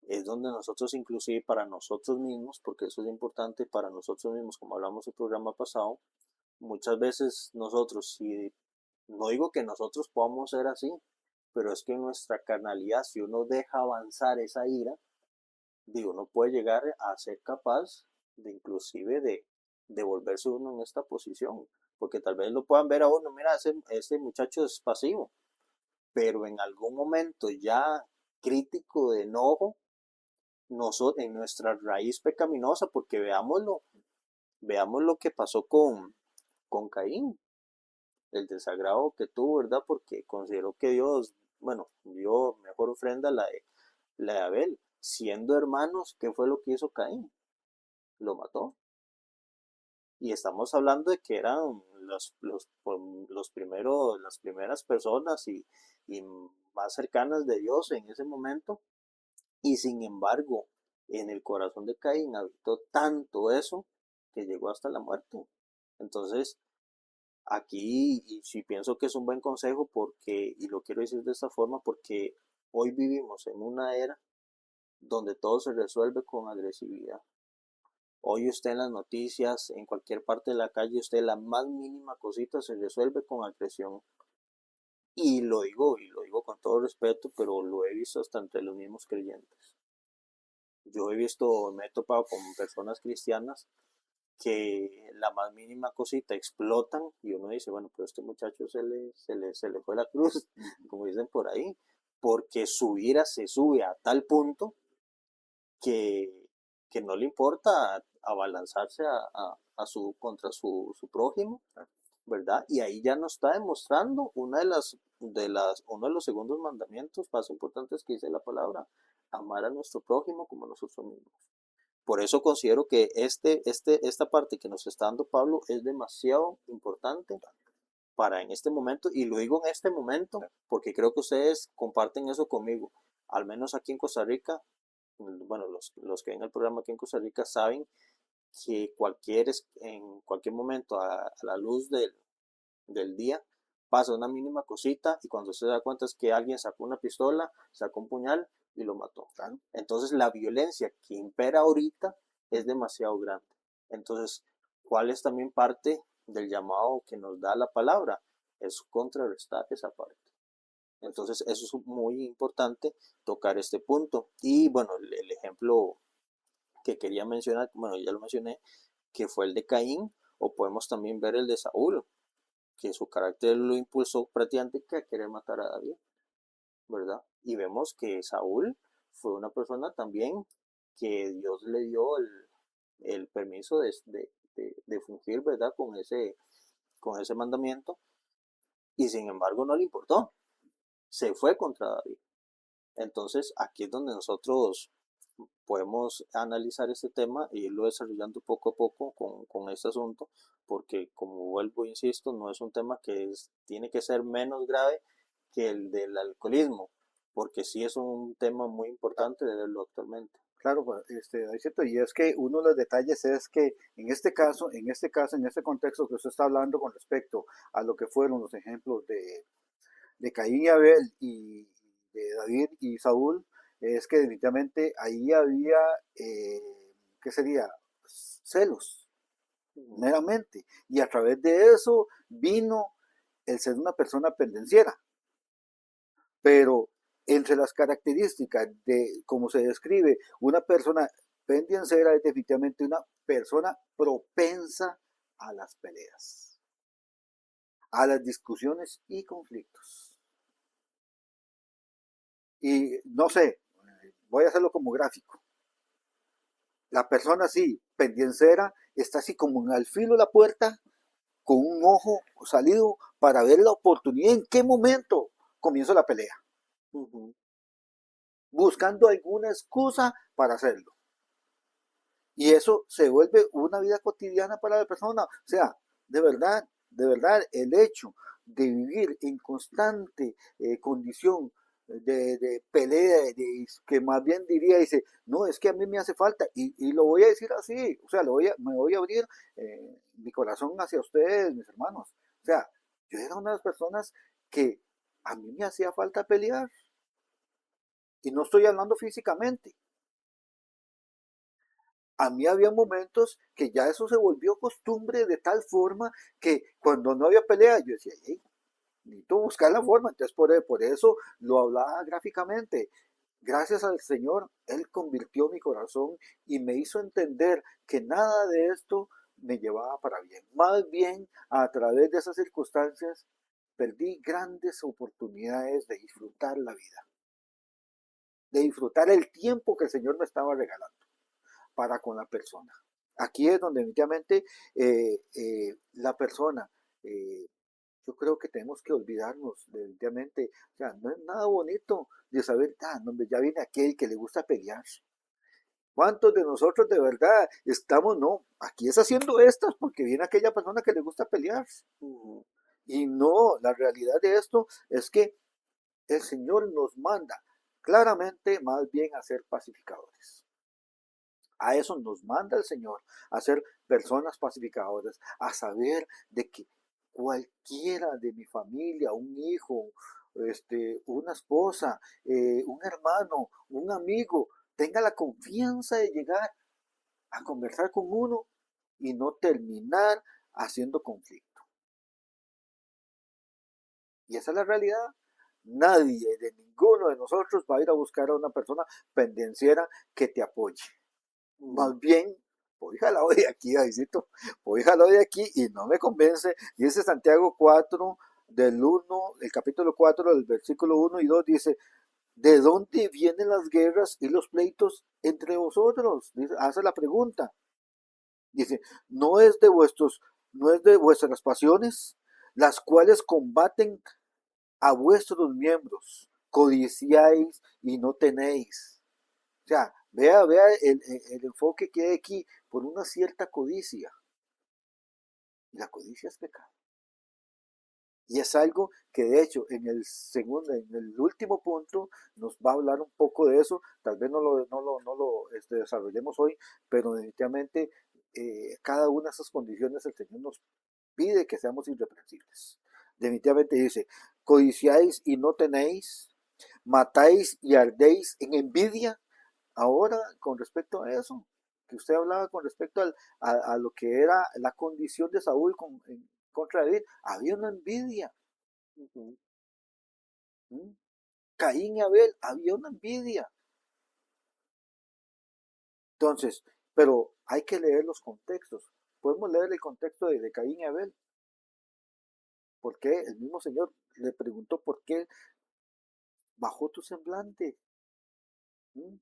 es donde nosotros inclusive para nosotros mismos, porque eso es importante para nosotros mismos, como hablamos en el programa pasado, muchas veces nosotros, si no digo que nosotros podamos ser así, pero es que en nuestra carnalidad, si uno deja avanzar esa ira, digo, uno puede llegar a ser capaz de inclusive de volverse uno en esta posición, porque tal vez lo puedan ver a uno, mira, ese muchacho es pasivo, pero en algún momento ya crítico de enojo, en nuestra raíz pecaminosa, porque veamos lo que pasó con Caín, el desagrado que tuvo, ¿verdad? Porque consideró que Dios, bueno, dio mejor ofrenda la de Abel. Siendo hermanos, ¿qué fue lo que hizo Caín? Lo mató. Y estamos hablando de que eran los primeros, las primeras personas y más cercanas de Dios en ese momento. Y sin embargo, en el corazón de Caín habitó tanto eso que llegó hasta la muerte. Entonces, aquí, y sí pienso que es un buen consejo porque, y lo quiero decir de esta forma, porque hoy vivimos en una era donde todo se resuelve con agresividad. Hoy usted en las noticias, en cualquier parte de la calle, usted la más mínima cosita se resuelve con agresión. Y lo digo con todo respeto, pero lo he visto hasta entre los mismos creyentes. Yo he visto, me he topado con personas cristianas que la más mínima cosita explotan y uno dice, bueno, pero este muchacho se le fue la cruz, como dicen por ahí, porque su ira se sube a tal punto que, que no le importa abalanzarse contra su prójimo, ¿verdad? Y ahí ya nos está demostrando uno de los segundos mandamientos más importantes que dice la palabra, amar a nuestro prójimo como a nosotros mismos. Por eso considero que esta parte que nos está dando Pablo es demasiado importante para en este momento, y lo digo en este momento porque creo que ustedes comparten eso conmigo, al menos aquí en Costa Rica, bueno, los que ven el programa aquí en Costa Rica saben que en cualquier momento a la luz del día pasa una mínima cosita y cuando se da cuenta es que alguien sacó una pistola, sacó un puñal y lo mató. Entonces la violencia que impera ahorita es demasiado grande. Entonces, ¿cuál es también parte del llamado que nos da la palabra? Es contrarrestar esa parte. Entonces, eso es muy importante tocar este punto. Y bueno, el ejemplo que quería mencionar, bueno, ya lo mencioné, que fue el de Caín, o podemos también ver el de Saúl, que su carácter lo impulsó prácticamente a querer matar a David, ¿verdad? Y vemos que Saúl fue una persona también que Dios le dio el permiso de fungir, ¿verdad? Con ese mandamiento, y sin embargo no le importó, se fue contra David. Entonces aquí es donde nosotros podemos analizar este tema y irlo desarrollando poco a poco con este asunto, porque como vuelvo e insisto, no es un tema que tiene que ser menos grave que el del alcoholismo, porque sí es un tema muy importante de verlo actualmente. Claro, pues, es cierto, y es que uno de los detalles es que en este contexto que usted está hablando con respecto a lo que fueron los ejemplos de Caín y Abel y de David y Saúl, es que definitivamente ahí había, eh, ¿qué sería? Celos, Ujú, meramente. Y a través de eso vino el ser una persona pendenciera. Pero entre las características de cómo se describe una persona pendenciera es definitivamente una persona propensa a las peleas, a las discusiones y conflictos. Y no sé, voy a hacerlo como gráfico. La persona así, pendenciera, está así como al filo de la puerta, con un ojo salido para ver la oportunidad en qué momento comienza la pelea, ujú. buscando alguna excusa para hacerlo. Y eso se vuelve una vida cotidiana para la persona. O sea, de verdad, el hecho de vivir en constante condición de pelea, que más bien diría, dice, no, es que a mí me hace falta, y lo voy a decir así, o sea, me voy a abrir mi corazón hacia ustedes, mis hermanos. O sea, yo era una de las personas que a mí me hacía falta pelear, y no estoy hablando físicamente. A mí había momentos que ya eso se volvió costumbre de tal forma que cuando no había pelea yo decía, hey, necesito buscar la forma. Entonces por eso lo hablaba gráficamente. Gracias al Señor, Él convirtió mi corazón y me hizo entender que nada de esto me llevaba para bien. Más bien, a través de esas circunstancias, perdí grandes oportunidades de disfrutar la vida, de disfrutar el tiempo que el Señor me estaba regalando para con la persona. Aquí es donde definitivamente la persona, eh, yo creo que tenemos que olvidarnos definitivamente, o sea, no es nada bonito de saber, no, ya viene aquel que le gusta pelear. ¿Cuántos de nosotros de verdad estamos, no, aquí es haciendo estas porque viene aquella persona que le gusta pelear? Ujú, Y no, la realidad de esto es que el Señor nos manda claramente más bien a ser pacificadores. A eso nos manda el Señor, a ser personas pacificadoras, a saber de que cualquiera de mi familia, un hijo, una esposa, un hermano, un amigo, tenga la confianza de llegar a conversar con uno y no terminar haciendo conflicto. Y esa es la realidad. Nadie de ninguno de nosotros va a ir a buscar a una persona pendenciera que te apoye. ujú. Más bien, oíjala hoy de aquí, Davidito, oíjala hoy de aquí y no me convence. Dice Santiago 4, del 1, el capítulo 4, del versículo 1 y 2, dice, ¿de dónde vienen las guerras y los pleitos entre vosotros? Dice, hace la pregunta. Dice, ¿no es de no es de vuestras pasiones, las cuales combaten a vuestros miembros? Codiciáis y no tenéis. O sea, vea el enfoque que hay aquí por una cierta codicia. Y la codicia es pecado. Y es algo que de hecho en el último punto nos va a hablar un poco de eso. Tal vez no lo desarrollemos hoy, pero definitivamente cada una de esas condiciones el Señor nos pide que seamos irreprensibles. Definitivamente dice, codiciáis y no tenéis, matáis y ardéis en envidia. Ahora, con respecto a eso, que usted hablaba con respecto a lo que era la condición de Saúl contra David, había una envidia. Ujú. ¿Mm? Caín y Abel, había una envidia. Entonces, pero hay que leer los contextos. Podemos leer el contexto de Caín y Abel. ¿Por qué? El mismo Señor le preguntó por qué bajó tu semblante. ¿Mm?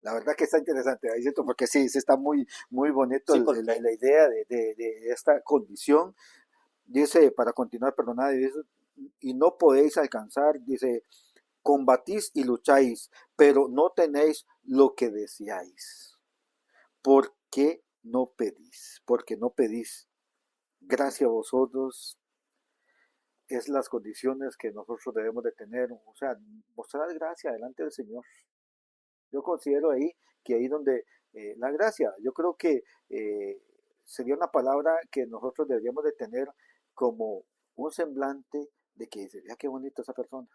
La verdad que está interesante, ¿es cierto? Porque sí, sí está muy bonito Sí, porque la idea de esta condición. Dice, para continuar, perdonad, dice, y no podéis alcanzar, dice, combatís y lucháis, pero no tenéis lo que deseáis. ¿Por qué no pedís? Porque no pedís. Gracias a vosotros es las condiciones que nosotros debemos de tener, o sea, mostrar gracia delante del Señor. Yo considero ahí que ahí donde la gracia, yo creo que sería una palabra que nosotros deberíamos de tener como un semblante de que sería qué bonita esa persona.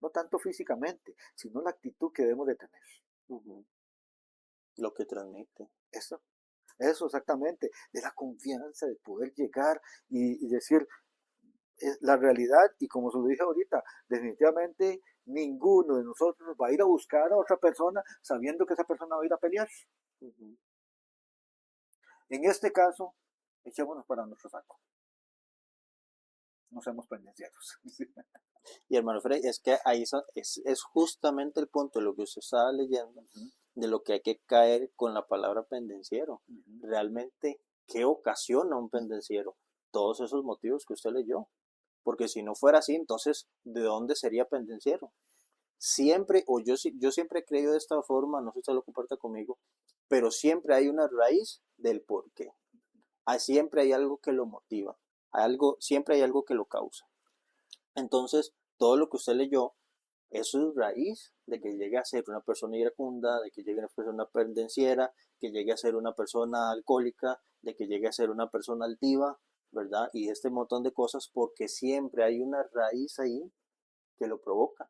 No tanto físicamente, sino la actitud que debemos de tener. Ujú. Lo que transmite. Eso, eso exactamente, de la confianza de poder llegar y decir la realidad, y como se lo dije ahorita, definitivamente ninguno de nosotros va a ir a buscar a otra persona sabiendo que esa persona va a ir a pelear. Ujú. En este caso, echémonos para nuestro saco. No seamos pendencieros. Y hermano Frey, es que ahí es justamente el punto de lo que usted estaba leyendo, Ujú, de lo que hay que caer con la palabra pendenciero. ujú, Realmente, ¿qué ocasiona un pendenciero? Todos esos motivos que usted leyó. Porque si no fuera así, entonces, ¿de dónde sería pendenciero? Siempre, o yo siempre he creído de esta forma, no sé si usted lo comparta conmigo, pero siempre hay una raíz del por qué. Siempre hay algo que lo motiva, siempre hay algo que lo causa. Entonces, todo lo que usted leyó, eso es raíz de que llegue a ser una persona iracunda, de que llegue a ser una persona pendenciera, que llegue a ser una persona alcohólica, de que llegue a ser una persona altiva, ¿verdad? Y este montón de cosas porque siempre hay una raíz ahí que lo provoca.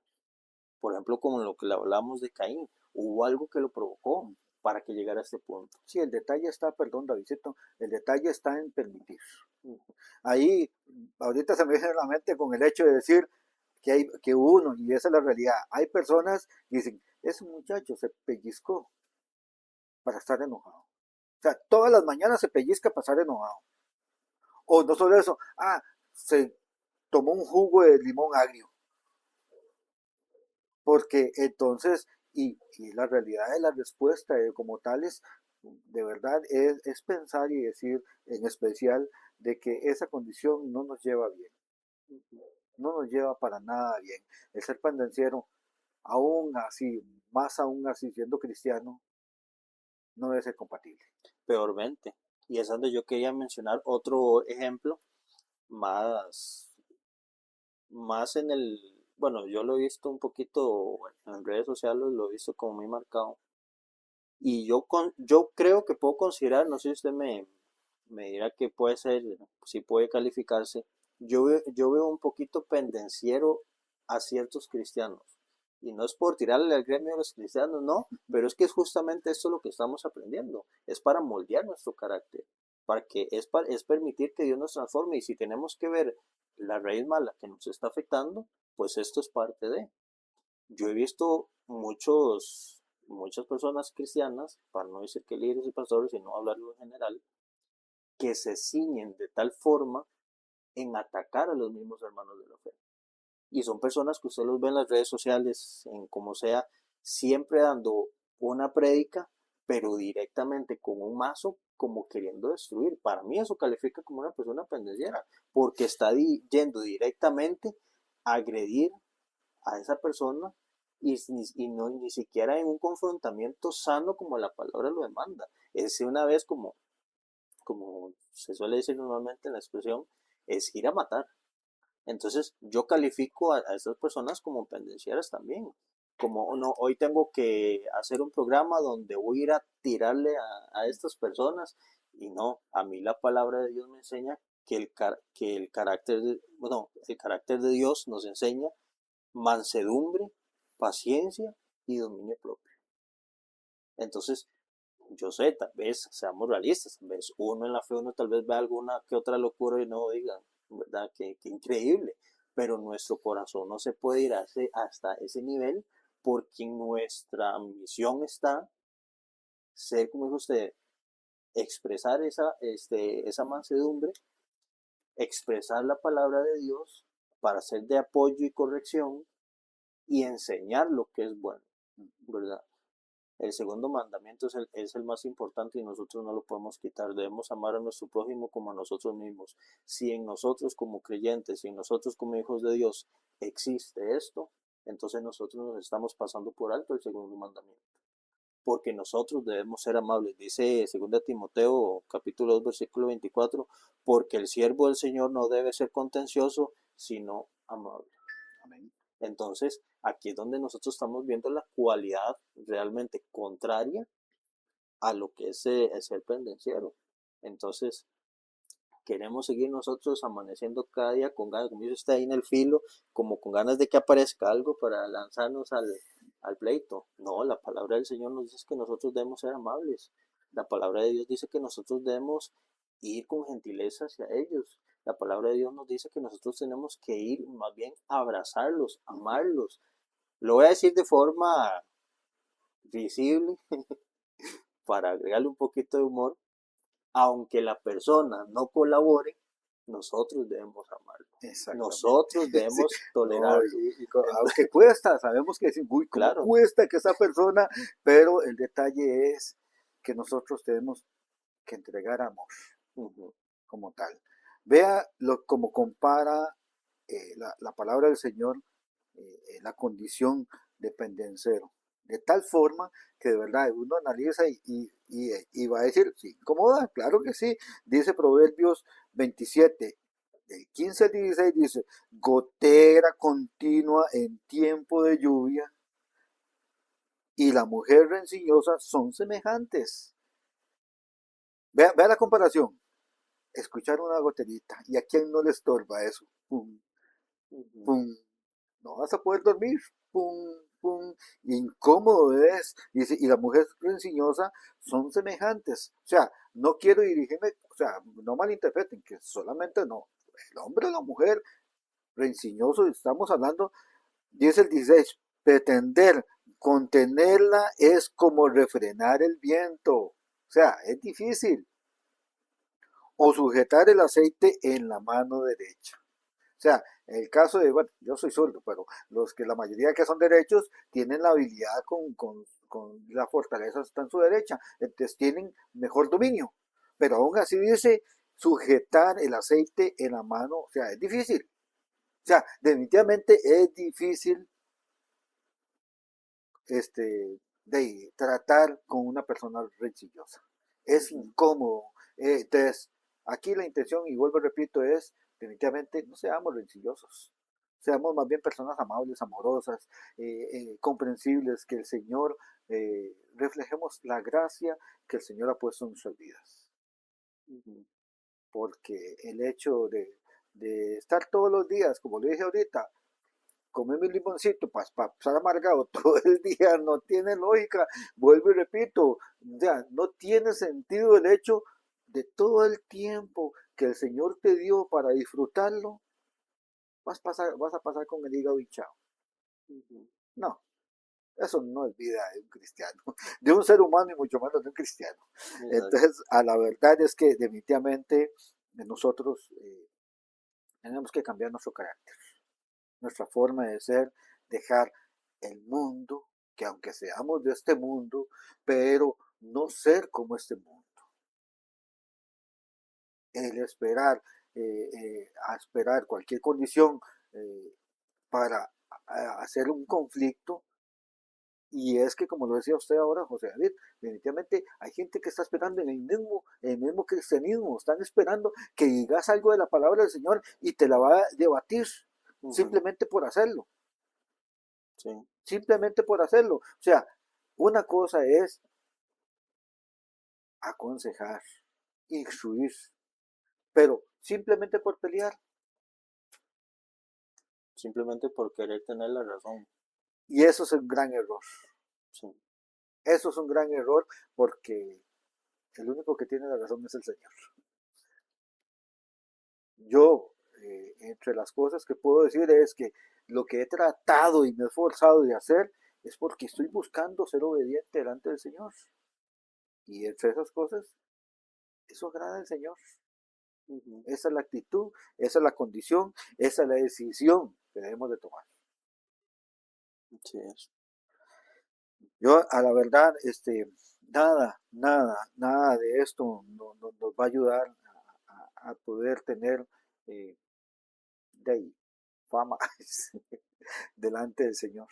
Por ejemplo, como lo que le hablamos de Caín, hubo algo que lo provocó ujú. para que llegara a este punto. Sí, el detalle está, perdón, Davidcito, el detalle está en permitir. Ujú. Ahí, ahorita se me viene a la mente con el hecho de decir que hay que uno, y esa es la realidad, hay personas que dicen, ese muchacho se pellizcó para estar enojado. O sea, todas las mañanas se pellizca para estar enojado. O no solo eso, se tomó un jugo de limón agrio. Porque entonces, y la realidad de la respuesta como tales, de verdad es pensar y decir en especial de que esa condición no nos lleva bien, no nos lleva para nada bien. El ser pendenciero, aún así, más aún así siendo cristiano, no debe ser compatible. Peormente. Y es donde yo quería mencionar otro ejemplo más, más en el, bueno, yo lo he visto un poquito en redes sociales, lo he visto como muy marcado. Y yo creo que puedo considerar, no sé si usted me dirá que puede ser, si puede calificarse, yo veo un poquito pendenciero a ciertos cristianos. Y no es por tirarle al gremio de los cristianos, no, pero es que es justamente esto lo que estamos aprendiendo. Es para moldear nuestro carácter, es permitir que Dios nos transforme. Y si tenemos que ver la raíz mala que nos está afectando, pues esto es parte de. Yo he visto muchas personas cristianas, para no decir que líderes y pastores, sino hablarlo en general, que se ciñen de tal forma en atacar a los mismos hermanos de la fe. Y son personas que usted los ve en las redes sociales, en como sea, siempre dando una prédica, pero directamente con un mazo, como queriendo destruir. Para mí eso califica como una persona pendenciera, porque está yendo directamente a agredir a esa persona y no, ni siquiera en un confrontamiento sano como la palabra lo demanda. Es una vez como se suele decir normalmente en la expresión, es ir a matar. Entonces yo califico a estas personas como pendencieras también. Como no, hoy tengo que hacer un programa donde voy a ir a tirarle a estas personas y no, a mí la palabra de Dios me enseña que el carácter bueno, el carácter de Dios nos enseña mansedumbre, paciencia y dominio propio. Entonces, yo sé, tal vez seamos realistas, tal vez uno en la fe, uno tal vez ve alguna que otra locura y no diga, ¿verdad? Qué increíble. Pero nuestro corazón no se puede ir hasta ese nivel porque nuestra misión está ser, como dijo usted, expresar esa mansedumbre, expresar la palabra de Dios para ser de apoyo y corrección y enseñar lo que es bueno, ¿verdad? El segundo mandamiento es el más importante y nosotros no lo podemos quitar. Debemos amar a nuestro prójimo como a nosotros mismos. Si en nosotros como creyentes, si en nosotros como hijos de Dios existe esto, entonces nosotros nos estamos pasando por alto el segundo mandamiento. Porque nosotros debemos ser amables. Dice 2 Timoteo capítulo 2 versículo 24, porque el siervo del Señor no debe ser contencioso, sino amable. Amén. Entonces, aquí es donde nosotros estamos viendo la cualidad realmente contraria a lo que es el ser pendenciero. Entonces, queremos seguir nosotros amaneciendo cada día con ganas, como dice usted ahí en el filo, como con ganas de que aparezca algo para lanzarnos al pleito. No, la palabra del Señor nos dice que nosotros debemos ser amables. La palabra de Dios dice que nosotros debemos ir con gentileza hacia ellos. La palabra de Dios nos dice que nosotros tenemos que ir más bien a abrazarlos, amarlos. Lo voy a decir de forma visible para agregarle un poquito de humor. Aunque la persona no colabore, nosotros debemos amarlo. Exactamente. Nosotros debemos Sí. No, tolerarlo. aunque cuesta, sabemos que decir, uy, cómo Claro. cuesta que esa persona, pero el detalle es que nosotros tenemos que entregar amor Ujú, como tal. Vea como compara la palabra del Señor, la condición de pendencero. De tal forma que de verdad uno analiza y va a decir, sí, incomoda, claro que sí. Dice Proverbios 27, del 15 al 16, dice, gotera continua en tiempo de lluvia y la mujer rencillosa son semejantes. Vea la comparación. Escuchar una goterita. ¿Y a quién no le estorba eso? Pum, ujú, pum. No vas a poder dormir. Pum, pum. Incómodo es. Y la mujer rencillosa son semejantes. O sea, no quiero dirigirme, o sea, no malinterpreten, que solamente no. El hombre o la mujer rencilloso, estamos hablando, dice el 16, pretender contenerla es como refrenar el viento. O sea, es difícil. O sujetar el aceite en la mano derecha. O sea, en el caso de, bueno, yo soy zurdo, pero los que la mayoría que son derechos tienen la habilidad con la fortaleza está en su derecha, entonces tienen mejor dominio. Pero aún así dice sujetar el aceite en la mano, o sea, es difícil. O sea, definitivamente es difícil tratar con una persona rencillosa. Es ujú, incómodo. Entonces, aquí la intención, y vuelvo y repito, es definitivamente no seamos rencillosos. Seamos más bien personas amables, amorosas, comprensibles, que el Señor, reflejemos la gracia que el Señor ha puesto en nuestras vidas. ujú. Porque el hecho de estar todos los días, como le dije ahorita, comer mi limoncito para pasar amargado todo el día no tiene lógica. Vuelvo y repito, o sea, no tiene sentido el hecho de todo el tiempo que el Señor te dio para disfrutarlo, vas a pasar con el hígado hinchado. Ujú. No, eso no es vida de un cristiano, de un ser humano y mucho menos de un cristiano. Exacto. Entonces, a la verdad es que definitivamente nosotros tenemos que cambiar nuestro carácter, nuestra forma de ser, dejar el mundo, que aunque seamos de este mundo, pero no ser como este mundo. El esperar, a esperar cualquier condición para hacer un conflicto. Y es que, como lo decía usted ahora, José David, definitivamente hay gente que está esperando en el mismo cristianismo, están esperando que digas algo de la palabra del Señor y te la va a debatir Ujú, simplemente por hacerlo. sí, Simplemente por hacerlo. O sea, una cosa es aconsejar, instruir, pero simplemente por pelear. simplemente por querer tener la razón. Y eso es un gran error. Sí, Eso es un gran error porque el único que tiene la razón es el Señor. Yo, entre las cosas que puedo decir es que lo que he tratado y me he esforzado de hacer es porque estoy buscando ser obediente delante del Señor. Y entre esas cosas, eso agrada al Señor. ujú, Esa es la actitud, esa es la condición, esa es la decisión que debemos de tomar. sí es. Yo, a la verdad, nada de esto nos va a ayudar a poder tener eh, de ahí, fama delante del Señor.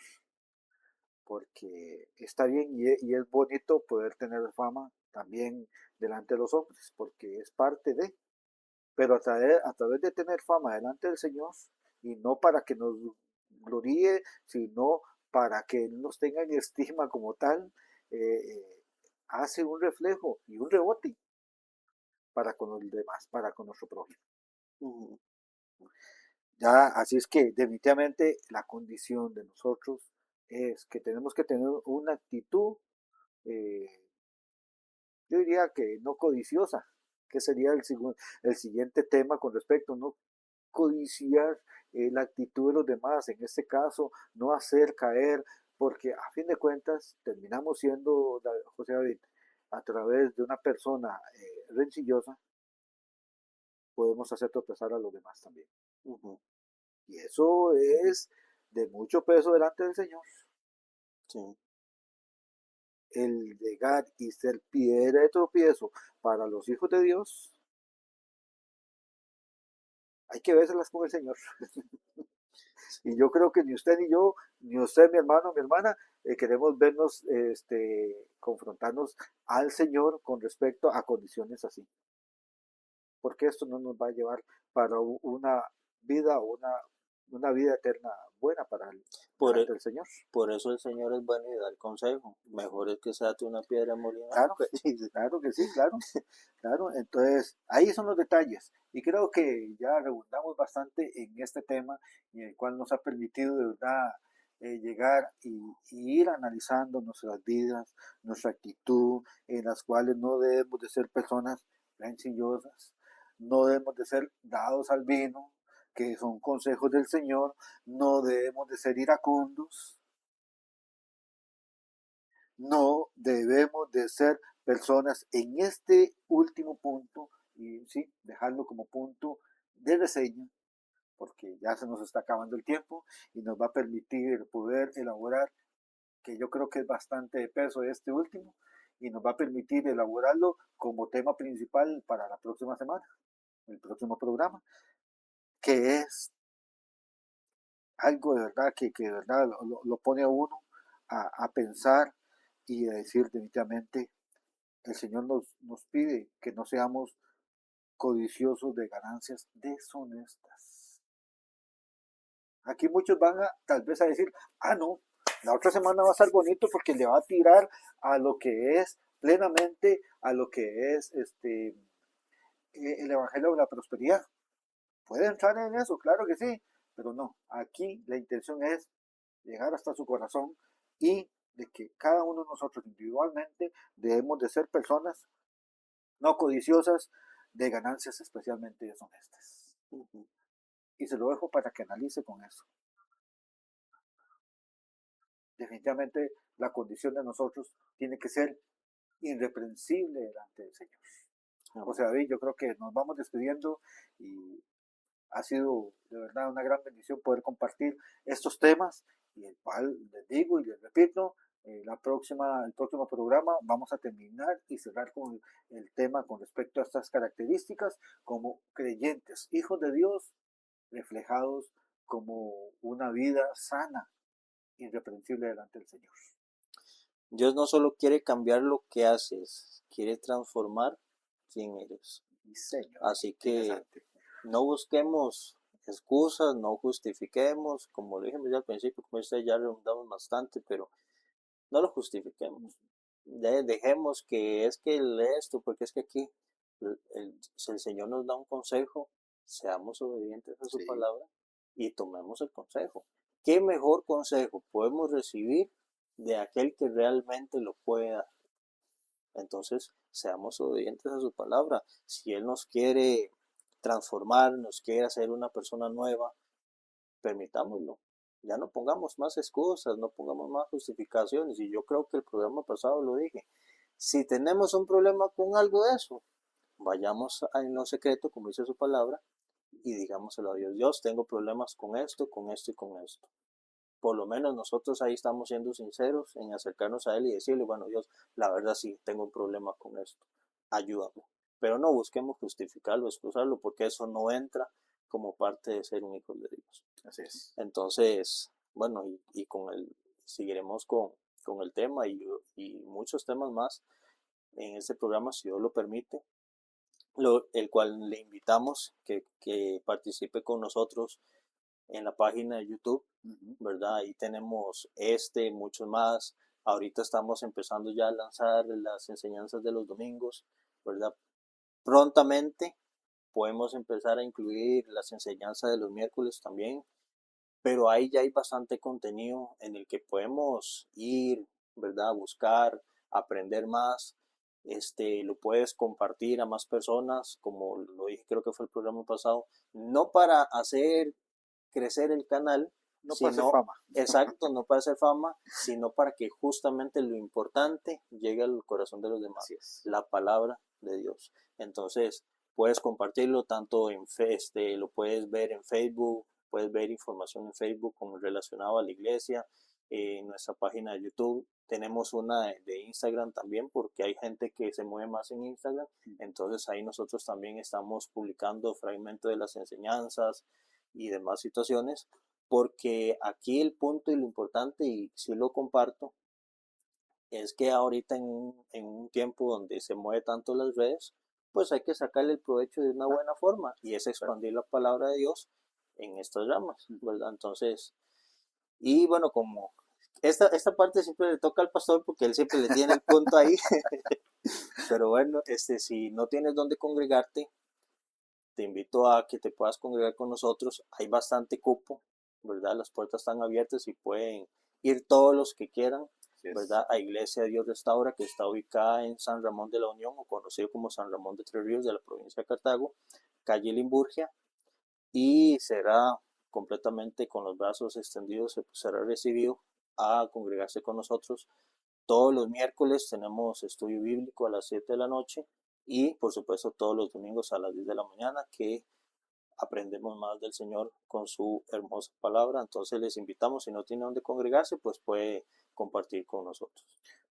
Porque está bien y es bonito poder tener fama también delante de los hombres, porque es parte de, pero a través de tener fama delante del Señor, y no para que nos gloríe, sino para que Él nos tenga en estima como tal, hace un reflejo y un rebote para con los demás, para con nuestro prójimo. Ujú. Ya, así es que definitivamente la condición de nosotros es que tenemos que tener una actitud, eh, yo diría que no codiciosa, que sería el siguiente tema con respecto, no codiciar la actitud de los demás, en este caso, no hacer caer, porque a fin de cuentas terminamos siendo, José David, a través de una persona rencillosa, podemos hacer tropezar a los demás también. Ujú. Y eso es de mucho peso delante del Señor. Sí. El llegar y ser piedra de tropiezo para los hijos de Dios, hay que vérselas con el Señor. Y yo creo que ni usted ni yo, ni usted, mi hermano, mi hermana, queremos vernos, confrontarnos al Señor con respecto a condiciones así. Porque esto no nos va a llevar para una vida o una vida eterna buena para el, Por, e- delante del Señor. por eso el Señor es bueno y da el consejo. Mejor es que se ate una piedra molina. Claro que sí, claro que sí, claro, claro. Entonces, ahí son los detalles. Y creo que ya redundamos bastante en este tema, y el cual nos ha permitido de verdad llegar y ir analizando nuestras vidas, nuestra actitud, en las cuales no debemos de ser personas rencillosas, no debemos de ser dados al vino, que son consejos del Señor, no debemos de ser iracundos, no debemos de ser personas en este último punto, y sí, dejarlo como punto de reseña, porque ya se nos está acabando el tiempo y nos va a permitir poder elaborar, que yo creo que es bastante de peso este último, y nos va a permitir elaborarlo como tema principal para la próxima semana, el próximo programa, que es algo de verdad que de verdad lo pone a uno a pensar y a decir definitivamente, el Señor nos pide que no seamos codiciosos de ganancias deshonestas. Aquí muchos van a tal vez a decir, no, la otra semana va a estar bonito porque le va a tirar a lo que es plenamente, a lo que es el Evangelio de la Prosperidad. Puede entrar en eso, claro que sí, pero no, aquí la intención es llegar hasta su corazón y de que cada uno de nosotros individualmente debemos de ser personas no codiciosas de ganancias especialmente deshonestas. Ujú. Y se lo dejo para que analice con eso. Definitivamente la condición de nosotros tiene que ser irreprensible delante del Señor. Amén. José David, yo creo que nos vamos despidiendo y ha sido de verdad una gran bendición poder compartir estos temas y el cual les digo y les repito, el próximo programa vamos a terminar y cerrar con el tema con respecto a estas características como creyentes, hijos de Dios, reflejados como una vida sana, irreprensible delante del Señor. Dios no solo quiere cambiar lo que haces, quiere transformar quién eres. Y Señor, Así que interesante. no busquemos excusas, no justifiquemos, como lo dijimos ya al principio, como ustedes ya redundamos bastante, pero no lo justifiquemos. Dejemos que es que esto, porque es que aquí el Señor nos da un consejo, seamos obedientes a su Sí, palabra y tomemos el consejo. ¿Qué mejor consejo podemos recibir de aquel que realmente lo puede dar? Entonces, seamos obedientes a su palabra. Si Él nos quiere transformar, nos quiere hacer una persona nueva, permitámoslo. Ya no pongamos más excusas, no pongamos más justificaciones. Y yo creo que el programa pasado lo dije. Si tenemos un problema con algo de eso, vayamos en lo secreto, como dice su palabra, y digámoselo a Dios. Dios, tengo problemas con esto y con esto. Por lo menos nosotros ahí estamos siendo sinceros en acercarnos a Él y decirle, bueno, Dios, la verdad sí, tengo un problema con esto. Ayúdame. Pero no busquemos justificarlo, excusarlo, porque eso no entra como parte de ser un hijo de Dios. así es. Entonces, bueno, y con seguiremos con el tema y muchos temas más en este programa, si Dios lo permite, el cual le invitamos que participe con nosotros en la página de YouTube, Ujú. ¿verdad? Ahí tenemos muchos más. Ahorita estamos empezando ya a lanzar las enseñanzas de los domingos, ¿verdad? Prontamente podemos empezar a incluir las enseñanzas de los miércoles también, pero ahí ya hay bastante contenido en el que podemos ir, ¿verdad? Buscar, aprender más. Lo puedes compartir a más personas, como lo dije, creo que fue el programa pasado, no para hacer crecer el canal, No puede ser sino, fama. exacto, no para hacer fama, sino para que justamente lo importante llegue al corazón de los demás, Así es. la palabra de Dios. Entonces, puedes compartirlo tanto lo puedes ver en Facebook, puedes ver información en Facebook como relacionado a la iglesia, en nuestra página de YouTube. Tenemos una de Instagram también, porque hay gente que se mueve más en Instagram. Entonces ahí nosotros también estamos publicando fragmentos de las enseñanzas y demás situaciones, porque aquí el punto y lo importante, y si lo comparto, es que ahorita en un tiempo donde se mueve tanto las redes, pues hay que sacarle el provecho de una buena forma, y es expandir la palabra de Dios en estas ramas, ¿verdad? Entonces, y bueno, como esta parte siempre le toca al pastor porque él siempre le tiene el punto ahí, pero bueno, si no tienes dónde congregarte, te invito a que te puedas congregar con nosotros. Hay bastante cupo, ¿verdad? Las puertas están abiertas y pueden ir todos los que quieran, ¿verdad? A Iglesia Dios Restaura, que está ubicada en San Ramón de la Unión, o conocido como San Ramón de Tres Ríos, de la provincia de Cartago, calle Limburgia, y será completamente con los brazos extendidos, será recibido a congregarse con nosotros. Todos los miércoles tenemos estudio bíblico a las 7 de la noche, y por supuesto todos los domingos a las 10 de la mañana, que aprendemos más del Señor con su hermosa palabra. Entonces les invitamos, si no tiene dónde congregarse, pues puede compartir con nosotros.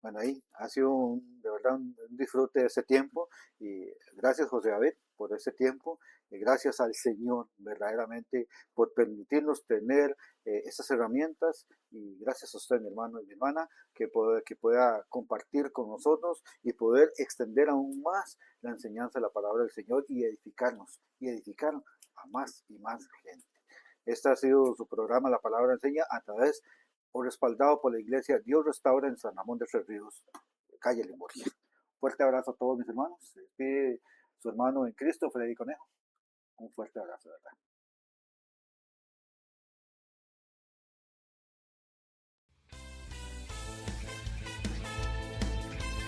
Bueno, ahí ha sido de verdad un disfrute de ese tiempo, y gracias, José David, por ese tiempo, y gracias al Señor verdaderamente por permitirnos tener estas herramientas, y gracias a usted, mi hermano y mi hermana, que pueda compartir con nosotros y poder extender aún más la enseñanza de la palabra del Señor y edificarnos y edificar a más y más gente. Este ha sido su programa La Palabra Enseña, a través o respaldado por la iglesia Dios Restaura en San Ramón de Tres Ríos, calle Limburgia. Fuerte abrazo a todos mis hermanos. Se despide su hermano en Cristo, Freddy Conejo. Un fuerte abrazo, de verdad.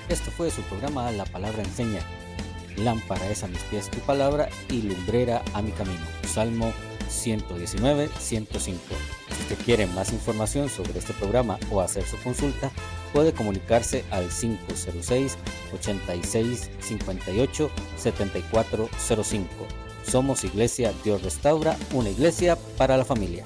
Esto fue su programa La Palabra Enseña. Lámpara es a mis pies tu palabra y lumbrera a mi camino. Salmo 119, 105. Si usted quiere más información sobre este programa o hacer su consulta, puede comunicarse al 506-86-58-7405. Somos Iglesia Dios Restaura, una iglesia para la familia.